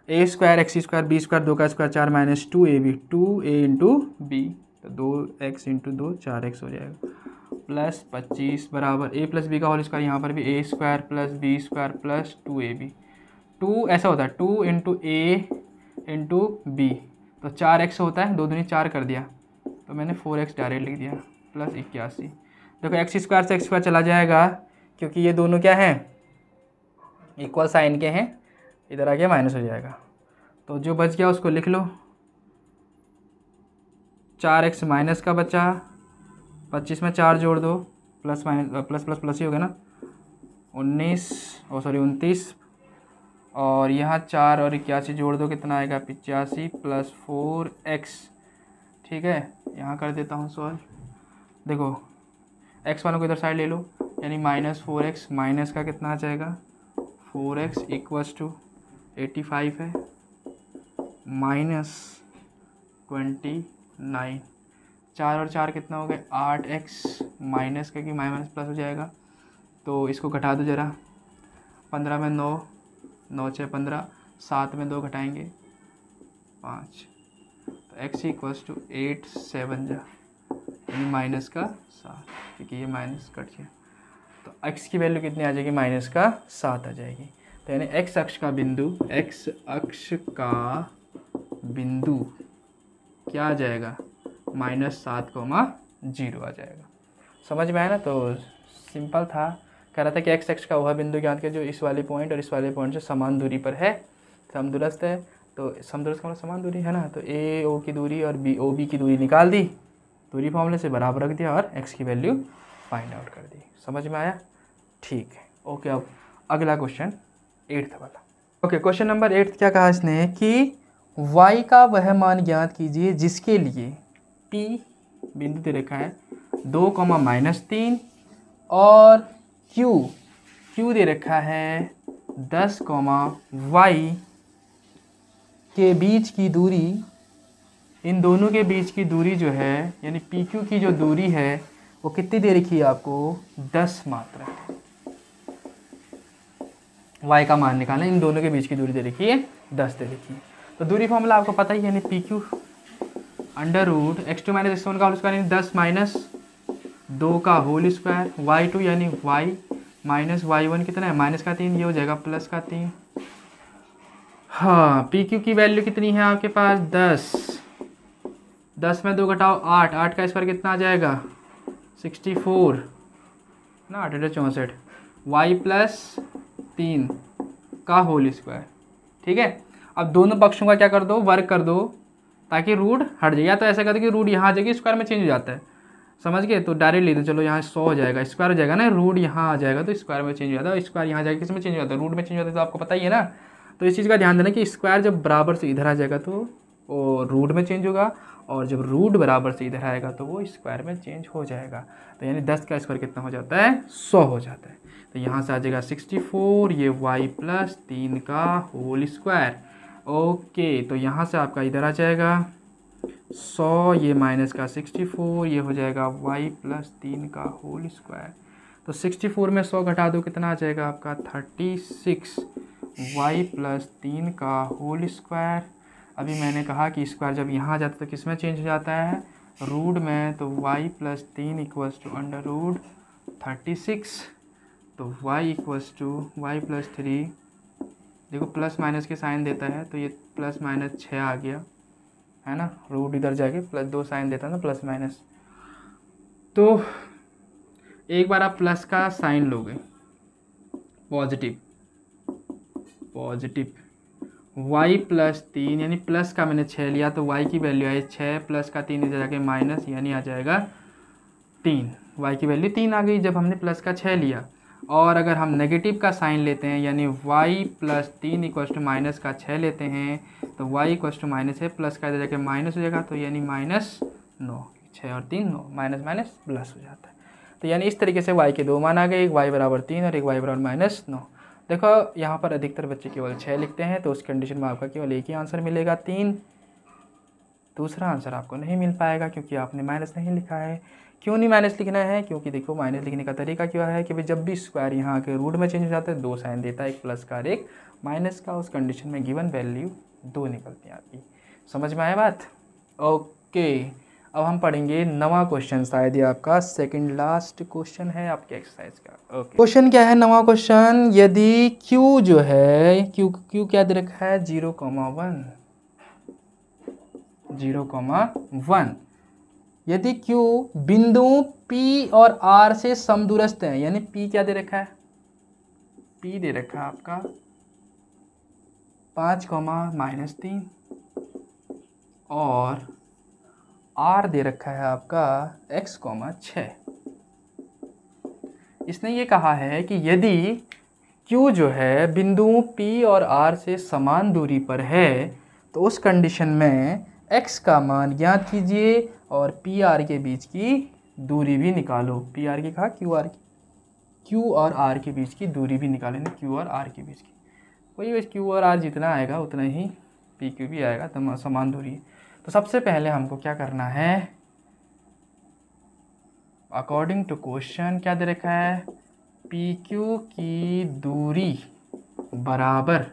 a² x² b² 2 का स्क्वायर 4 -2ab, 2a × b, तो 2x × 2 4x हो जाएगा, प्लस 25 बराबर a + b का होल स्क्वायर, यहाँ पर भी a² + b² + 2ab, 2 ऐसा होता है 2 × a × b, तो 4x होता है, 2 दूनी 4 कर दिया, तो मैंने 4x डायरेक्ट लिख दिया, प्लस 81। देखो x² से x² चला जाएगा, क्योंकि ये दोनों क्या हैं इक्वल साइन के हैं, इधर आके माइनस हो जाएगा, तो जो बच गया उसको लिख लो, 4x माइनस का बचा, 25 में 4 जोड़ दो, प्लस प्लस ही होगा ना, 29 और यहाँ 4 और 81 जोड़ दो, कितना आएगा 85 + 4x। ठीक है, यहाँ कर देता हूँ सॉल्व, देखो x वालों को इधर साइड ले लो, यानी -4x माइनस का कितना आ जाएगा 4x = 85 है -29, 4 और 4 कितना हो गया 8x माइनस का कि माइनस प्लस हो जाएगा, तो इसको घटा दो ज़रा। 15 में 9, 9 6 15, 7 में 2 घटाएंगे 5, तो x इक्वल्स टू 8 7 जा यानी माइनस का 7, क्योंकि ये माइनस कट गया, तो x की वैल्यू कितनी आ जाएगी माइनस का 7 आ जाएगी। तो यानी x अक्ष का बिंदु क्या आ जाएगा -7,0 आ जाएगा। समझ में आया ना? तो सिंपल था, कह रहा था कि x अक्ष का वह बिंदु ज्ञात कीजिए जो इस वाले पॉइंट और इस वाले पॉइंट से समान दूरी पर है, समदूरस्थ है। तो समदूरस्थ का मतलब समान दूरी है ना, तो ए ओ की दूरी और बी ओ बी की दूरी निकाल दी, दूरी फॉर्मूले से बराबर रख दिया और x की वैल्यू फाइंड आउट कर दी। समझ में आया? ठीक है, ओके। अब अगला क्वेश्चन 8th वाला। ओके, क्वेश्चन नंबर 8 क्या कहा इसने कि y का वह मान ज्ञात कीजिए जिसके लिए p बिंदु दे रखा है 2,-3 और q दे रखा है 10, y के बीच की दूरी, इन दोनों के बीच की दूरी जो है यानी पी क्यू की जो दूरी है वो कितनी दे रखी है आपको 10 मात्रा है। y का मान निकालना, इन दोनों के बीच की दूरी दे रखी है 10 दे रखी है। तो दूरी फॉर्मूला आपको पता ही है, यानी P Q under root x2 - x1 का होल स्क्वायर यानी 10 - 2 का होल स्क्वायर, y2 यानी y माइनस y1 कितना है -3, ये हो जाएगा +3। हाँ, पी क्यू की वैल्यू कितनी है आपके पास 10 में 2 घटाओ 8, 8 का स्क्वायर कितना आ जाएगा 64 ना, 8 64, y +3 का होल स्क्वायर। ठीक है, अब दोनों पक्षों का क्या कर दो वर्ग कर दो ताकि रूट हट जाए, या तो ऐसा कर दो कि रूट यहाँ आ जाएगी स्क्वायर में चेंज हो जाता है, समझ गए? तो डायरेक्ट ले दो, चलो यहाँ 100 हो जाएगा, स्क्वायर हो जाएगा ना, रूट यहाँ आ जाएगा तो स्क्वायर में चेंज हो जाता है, स्क्वायर यहाँ जाएगा किस में चेंज हो जाता है रूट में चेंज होता है, तो आपको पता ही है ना। तो इस चीज़ का ध्यान देना कि स्क्वायर जब बराबर से इधर आ जाएगा तो वो रूट में चेंज होगा, और जब रूट बराबर से इधर आएगा तो वो स्क्वायर में चेंज हो जाएगा। तो यानी 10 का स्क्वायर कितना हो जाता है 100 हो जाता है। तो यहाँ से आ जाएगा 64, ये y +3 का होल स्क्वायर। ओके, तो यहाँ से आपका इधर आ जाएगा 100, ये माइनस का 64, ये हो जाएगा y +3 का होल स्क्वायर। तो 64 में 100 घटा दो कितना आ जाएगा आपका 36 y +3 का होल स्क्वायर। अभी मैंने कहा कि स्क्वायर जब यहाँ आ जाता है तो किस में चेंज हो जाता है रूट में, तो y +3 equals to under root 36, तो y इक्वल्स टू y +3, देखो प्लस माइनस के साइन देता है तो ये +-6 आ गया है ना, रूट इधर जाके +2 साइन देता है ना प्लस माइनस। तो एक बार आप प्लस का साइन लोगे पॉजिटिव y +3 यानी प्लस का मैंने 6 लिया तो y की वैल्यू आई 6 प्लस का 3 इधर जाके माइनस यानी आ जाएगा 3, y की वैल्यू 3 आ गई जब हमने प्लस का 6 लिया। और अगर हम नेगेटिव का साइन लेते हैं यानी y +3 इक्वल्स टू माइनस का 6 लेते हैं तो y इक्वल्स टू माइनस है, प्लस का इधर जाके माइनस हो जाएगा तो यानी -9, 6 और 3 9, माइनस माइनस प्लस हो जाता है। तो यानी इस तरीके से y के दो मान आ गए, एक y = 3 और एक y = -9। देखो यहाँ पर अधिकतर बच्चे केवल 6 लिखते हैं, तो उस कंडीशन में आपका केवल एक ही आंसर मिलेगा 3, दूसरा आंसर आपको नहीं मिल पाएगा क्योंकि आपने माइनस नहीं लिखा है। क्यों नहीं माइनस लिखना है? क्योंकि देखो माइनस लिखने का तरीका क्या है कि भाई जब भी स्क्वायर यहाँ के रूट में चेंज हो जाता है 2 साइन देता है, एक प्लस का और एक माइनस का, उस कंडीशन में गिवन वैल्यू 2 निकलती है आपकी। समझ में आया बात? ओके, अब हम पढ़ेंगे 9वां क्वेश्चन, शायद ये आपका सेकंड लास्ट क्वेश्चन है आपके एक्सरसाइज का। ओके, क्वेश्चन क्या है 9वां क्वेश्चन, यदि q जो है q क्या दे रखा है 0,1, यदि q बिंदु P और R से समदूरस्थ है, यानी P क्या दे रखा है P दे रखा है आपका 5,-3 और R दे रखा है आपका x,6। इसने ये कहा है कि यदि Q जो है बिंदु P और R से समान दूरी पर है तो उस कंडीशन में x का मान ज्ञात कीजिए और पी आर के बीच की दूरी भी निकालो। पी आर की कहा क्यू और आर के बीच की दूरी भी निकालेंगे, क्यू और आर के बीच की वही बस क्यू और आर जितना आएगा उतना ही पी क्यू भी आएगा, तो समान दूरी है। तो सबसे पहले हमको क्या करना है अकॉर्डिंग टू क्वेश्चन क्या दे रखा है, पी क्यू की दूरी बराबर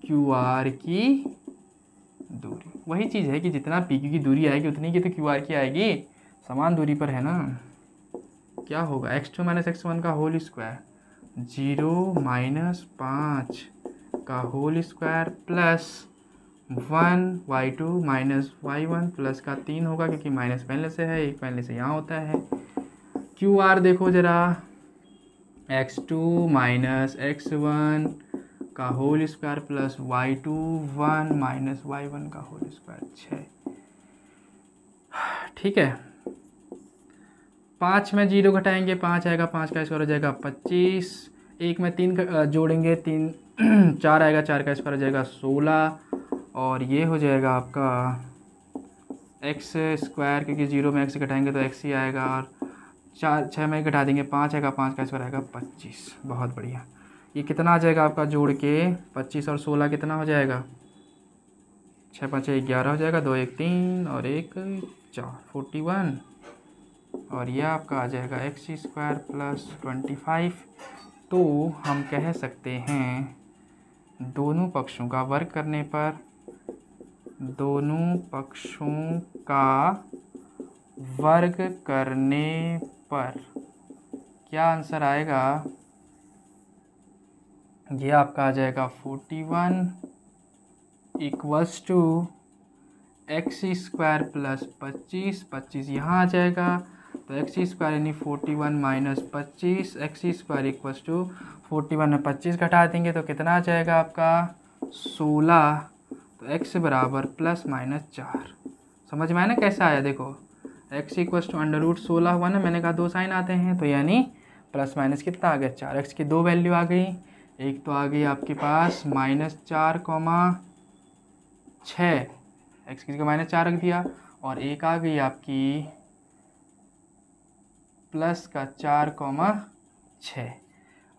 क्यू आर की दूरी। वही चीज़ है कि जितना पी क्यू की दूरी आएगी उतनी की तो क्यू आर की आएगी, समान दूरी पर है ना। क्या होगा, x2 माइनस x1 का होल स्क्वायर, 0 माइनस 5 का whole square plus 1 y2 minus y1 plus का 3 होगा, क्योंकि माइनस पहले से है, एक पहले से यहाँ होता है। क्यू आर देखो जरा, x2 माइनस x1 का whole square plus y2 1 minus y1 का होल स्क्वायर 6। ठीक है, 5 में 0 घटाएंगे 5 आएगा, 5 का स्क्वायर हो जाएगा 25, एक में 3 जोड़ेंगे 3 4 आएगा, 4 का स्क्वायर हो जाएगा 16, और ये हो जाएगा आपका एक्स स्क्वायर, क्योंकि 0 में x घटाएंगे तो x ही आएगा, और 6 में घटा देंगे 5 आएगा, 5 का स्क्वायर आएगा 25। बहुत बढ़िया। ये कितना आ जाएगा आपका जोड़ के 25 और 16 कितना हो जाएगा, 6 5 11 हो जाएगा, 2 1 3 और 1 4 41, और यह आपका आ जाएगा एक्स स्क्वायर प्लस 25। तो हम कह सकते हैं दोनों पक्षों का वर्ग करने पर, दोनों पक्षों का वर्ग करने पर क्या आंसर आएगा, ये आपका आ जाएगा 41 equals to x square plus 25, 25 यहाँ आ जाएगा, तो एक्स स्क्वायर यानी 41 minus 25, x square equals to 41 में 25 घटा देंगे तो कितना आ जाएगा आपका 16, तो एक्स बराबर प्लस माइनस 4। समझ में आया ना कैसे आया, देखो x equals to under root 16 हुआ ना, मैंने कहा 2 साइन आते हैं, तो यानी प्लस माइनस कितना आ गया 4, एक्स की 2 वैल्यू आ गई, एक तो आ गई आपके पास -4,6, एक्स की जगह -4 रख दिया, और एक आ गई आपकी प्लस का 4,6,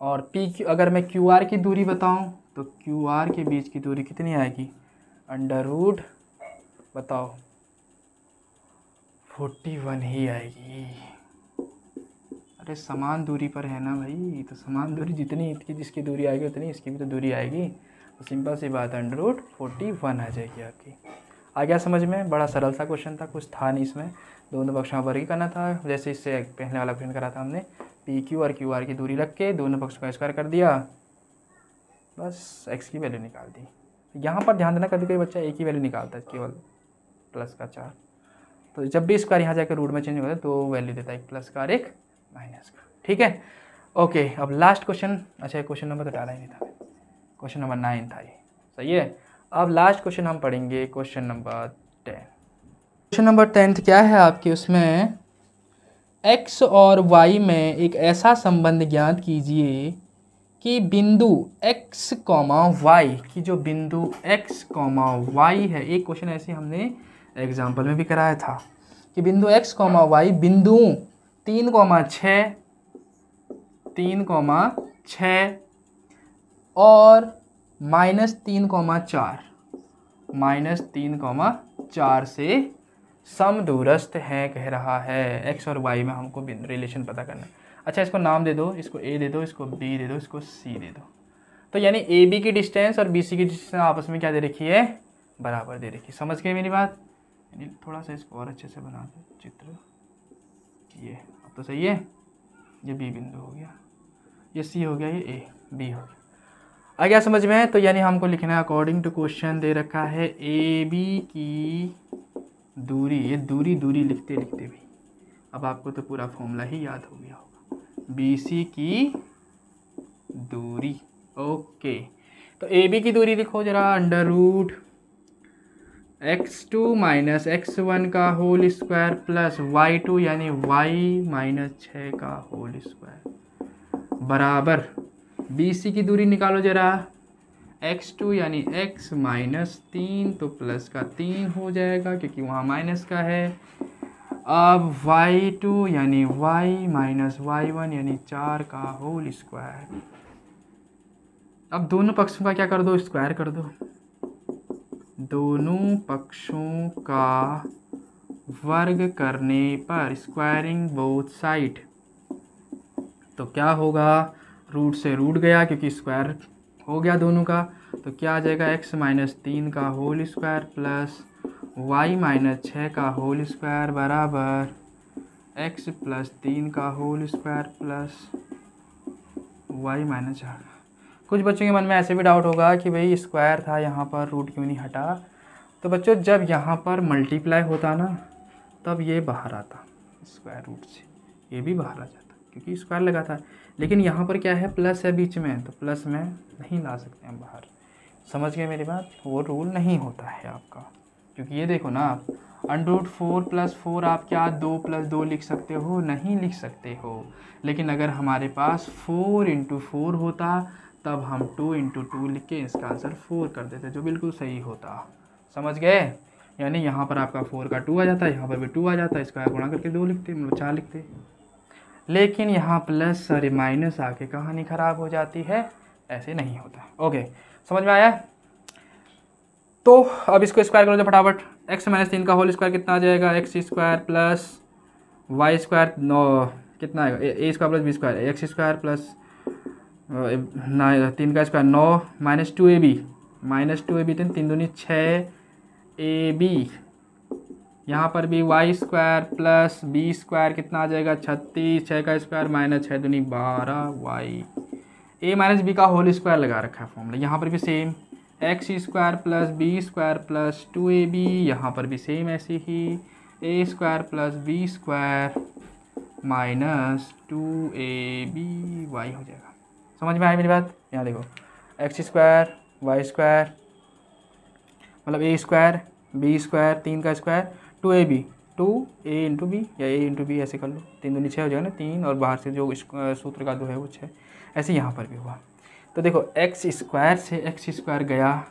और पी क्यू, अगर मैं क्यू आर की दूरी बताऊं तो क्यू आर के बीच की दूरी कितनी आएगी, अंडर रूट बताओ 41 ही आएगी। अरे समान दूरी पर है ना भाई, तो समान दूरी जितनी इसकी जिसकी दूरी आएगी उतनी इसकी भी तो दूरी आएगी, तो सिंपल सी बात है अंडर रूट 41 आ जाएगी आपकी। आ गया समझ में, बड़ा सरल सा क्वेश्चन था, कुछ था नहीं इसमें, दोनों पक्षों का वर्ग करना था, जैसे इससे पहले वाला क्वेश्चन करा था हमने, पी क्यू और क्यू आर की दूरी रख के दोनों पक्षों का स्क्वायर कर दिया, बस एक्स की वैल्यू निकाल दी। यहाँ पर ध्यान देना, कभी कभी बच्चा एक ही वैल्यू निकालता है केवल, प्लस का 4, तो जब भी स्क्वायर यहाँ जाकर रूट में चेंज होता है तो वैल्यू देता है, एक प्लस का और एक माइनस का। ठीक है, ओके। अब लास्ट क्वेश्चन, अच्छा क्वेश्चन नंबर तो डाला ही नहीं था, क्वेश्चन नंबर 9 था ये, सही है। अब लास्ट क्वेश्चन हम पढ़ेंगे क्वेश्चन नंबर 10। क्वेश्चन नंबर 10 क्या है आपके, उसमें x और y में एक ऐसा संबंध ज्ञात कीजिए कि बिंदु x, y की जो बिंदु x, y है, एक क्वेश्चन ऐसे हमने एग्जाम्पल में भी कराया था कि बिंदु x, y बिंदुओं 3,6 और -3,4 से समदूरस्थ है कह रहा है। x और y में हमको रिलेशन पता करना है। अच्छा इसको नाम दे दो, इसको a दे दो, इसको b दे दो, इसको c दे दो, तो यानी ए बी की डिस्टेंस और बी सी की डिस्टेंस आपस में क्या दे रखी है, बराबर दे रखी है। समझ गए मेरी बात, यानी थोड़ा सा इसको और अच्छे से बना दो चित्र, ये अब तो सही है, ये बी बिंदु हो गया, ये सी हो गया, ये ए, बी हो गया। आ गया समझ में, तो यानी हमको लिखना है अकॉर्डिंग टू क्वेश्चन दे रखा है ए बी की दूरी, ये दूरी लिखते लिखते भी अब आपको तो पूरा फॉर्मूला ही याद हो गया होगा, बी सी की दूरी। ओके, तो ए बी की दूरी लिखो जरा, under root x2 minus x1 का होल स्क्वायर प्लस y2 यानी y माइनस 6 का होल स्क्वायर बराबर बी सी की दूरी निकालो जरा, x2 यानी x माइनस 3 तो प्लस का 3 हो जाएगा क्योंकि वहाँ माइनस का है। अब y2 यानी y माइनस y1 यानी 4 का होल स्क्वायर। अब दोनों पक्षों का क्या कर दो, स्क्वायर कर दो, दोनों पक्षों का वर्ग करने पर स्क्वायरिंग बोथ साइड, तो क्या होगा, रूट से रूट गया क्योंकि स्क्वायर हो गया दोनों का, तो क्या आ जाएगा x माइनस 3 का whole square plus y minus 6 का होल स्क्वायर बराबर x प्लस 3 का whole square plus y minus 4। कुछ बच्चों के मन में ऐसे भी डाउट होगा कि भाई स्क्वायर था यहाँ पर, रूट क्यों नहीं हटा। तो बच्चों जब यहाँ पर मल्टीप्लाई होता ना तब ये बाहर आता स्क्वायर रूट से, ये भी बाहर आ जाता क्योंकि स्क्वायर लगा था। लेकिन यहाँ पर क्या है, प्लस है बीच में, तो प्लस में नहीं ला सकते हम बाहर। समझ गए मेरी बात, वो रूल नहीं होता है आपका, क्योंकि ये देखो ना आप √4 + 4 आप क्या 2 + 2 लिख सकते हो, नहीं लिख सकते हो। लेकिन अगर हमारे पास 4 × 4 होता तब हम 2 × 2 लिख के इसका आंसर 4 कर देते, जो बिल्कुल सही होता। समझ गए, यानी यहाँ पर आपका 4 का 2 आ जाता है, यहाँ पर भी 2 आ जाता है, इसका गुणा करके 2 लिखते, मतलब 4 लिखते। लेकिन यहाँ प्लस और माइनस आके कहानी ख़राब हो जाती है, ऐसे नहीं होता। ओके, समझ में आया। तो अब इसको स्क्वायर करो तो फटाफट, x माइनस 3 का होल स्क्वायर कितना आ जाएगा, x² प्लस y² 9 कितना आएगा, a² plus b², x² plus 3 का square 9 minus 2ab, minus 2ab 3 दूनी 6ab, यहाँ पर भी y² प्लस b² कितना आ जाएगा 36, 6 का स्क्वायर माइनस 6 दूनी 12y, a माइनस b का होल स्क्वायर लगा रखा है फॉर्मूला। यहाँ पर भी same x² plus b² plus 2ab, यहाँ पर भी सेम ऐसे ही a² plus b² minus 2aby हो जाएगा। समझ में आई मेरी बात। यहाँ देखो x² y² मतलब a² b² 3 का स्क्वायर 2ab 2a × b या a × b ऐसे कर लो, 3 दूनी 6 हो जाएगा ना, 3 और बाहर से जो सूत्र का 2 है वो 6, ऐसे यहाँ पर भी हुआ। तो देखो x² से x² गया,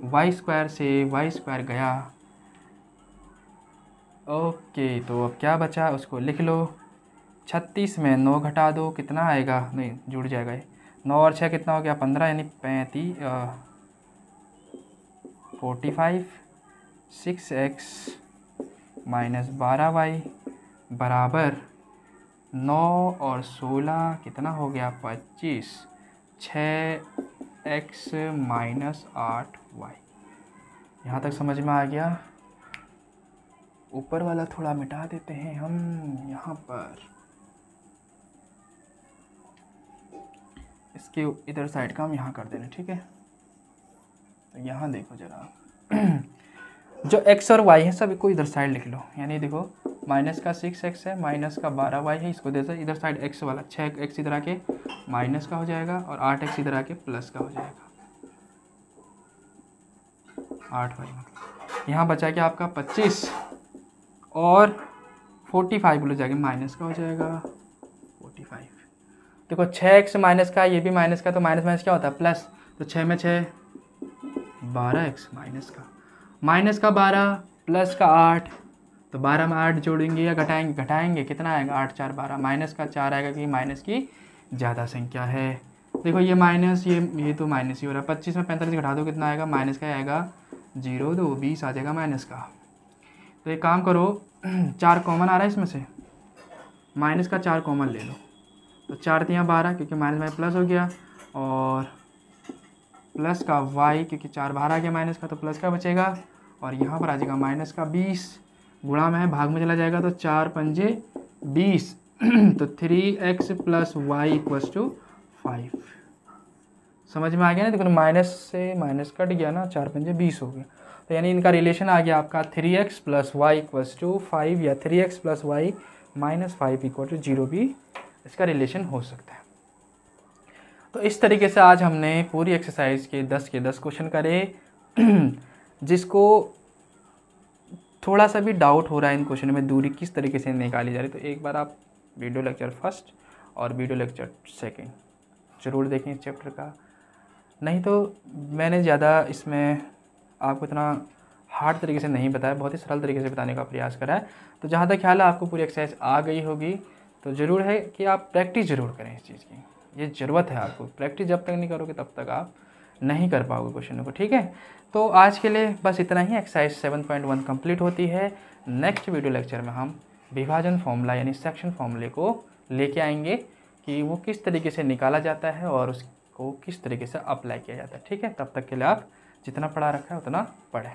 y² से y² गया। ओके, तो अब क्या बचा उसको लिख लो, 36 में 9 घटा दो कितना आएगा, नहीं जुड़ जाएगा ये, 9 और 6 कितना हो गया 15, यानी 45 6x माइनस 12y बराबर 9 और 16 कितना हो गया 25, 6x माइनस 8y। यहाँ तक समझ में आ गया। ऊपर वाला थोड़ा मिटा देते हैं हम, यहाँ पर इसके इधर साइड का हम यहाँ कर देना, ठीक है। तो यहाँ देखो जरा जो x और y है सब को इधर साइड लिख लो, यानी देखो माइनस का 6x है, माइनस का 12y है, इसको दे इधर साइड x वाला 6x इधर आके माइनस का हो जाएगा और 8x इधर आके प्लस का हो जाएगा, 8y मतलब यहाँ बचा क्या आपका 25 और 45 बोलो जाके माइनस का हो जाएगा 45। देखो 6x माइनस का, ये भी माइनस का, तो माइनस माइनस क्या होता है प्लस, तो 6 में 6 12x माइनस का 12 प्लस का 8, तो 12 में 8 जोड़ेंगे या घटाएंगे कितना आएगा 8 4 12, माइनस का 4 आएगा कि माइनस की ज़्यादा संख्या है। देखो ये माइनस ये तो माइनस ही हो रहा है, 25 में 45 घटा दो कितना आएगा, माइनस का आएगा 0 2 20 आ जाएगा माइनस का। तो एक काम करो 4 कॉमन आ रहा है इसमें से, माइनस का 4 कॉमन ले लो, तो 4 3 12 क्योंकि माइनस में प्लस हो गया, और प्लस का y क्योंकि 4 बाहर आ गया माइनस का, तो प्लस का बचेगा, और यहाँ पर आ जाएगा माइनस का 20, गुणा में है भाग में चला जाएगा, तो 4 पंजे 20 तो 3x प्लस y = 5। समझ में आ गया ना, देखो माइनस से माइनस कट गया ना, 4 पंजे 20 हो गया, तो यानी इनका रिलेशन आ गया आपका 3x प्लस y = 5 या 3x प्लस y माइनस 5 = 0 भी इसका रिलेशन हो सकता है। तो इस तरीके से आज हमने पूरी एक्सरसाइज के 10 के 10 क्वेश्चन करे। जिसको थोड़ा सा भी डाउट हो रहा है इन क्वेश्चन में दूरी किस तरीके से निकाली जा रही है, तो एक बार आप वीडियो लेक्चर फर्स्ट और वीडियो लेक्चर सेकंड ज़रूर देखें इस चैप्टर का। नहीं तो मैंने ज़्यादा इसमें आपको इतना हार्ड तरीके से नहीं बताया, बहुत ही सरल तरीके से बताने का प्रयास करा है। तो जहाँ तक ख्याल है आपको पूरी एक्सरसाइज आ गई होगी, तो ज़रूर है कि आप प्रैक्टिस ज़रूर करें इस चीज़ की, ये ज़रूरत है आपको। प्रैक्टिस जब तक नहीं करोगे तब तक आप नहीं कर पाओगे क्वेश्चन को, ठीक है। तो आज के लिए बस इतना ही। एक्सरसाइज 7.1 कंप्लीट होती है। नेक्स्ट वीडियो लेक्चर में हम विभाजन फॉर्मूला यानी सेक्शन फॉर्मूले को लेके आएंगे कि वो किस तरीके से निकाला जाता है और उसको किस तरीके से अप्लाई किया जाता है, ठीक है। तब तक के लिए आप जितना पढ़ा रखा है उतना पढ़ें।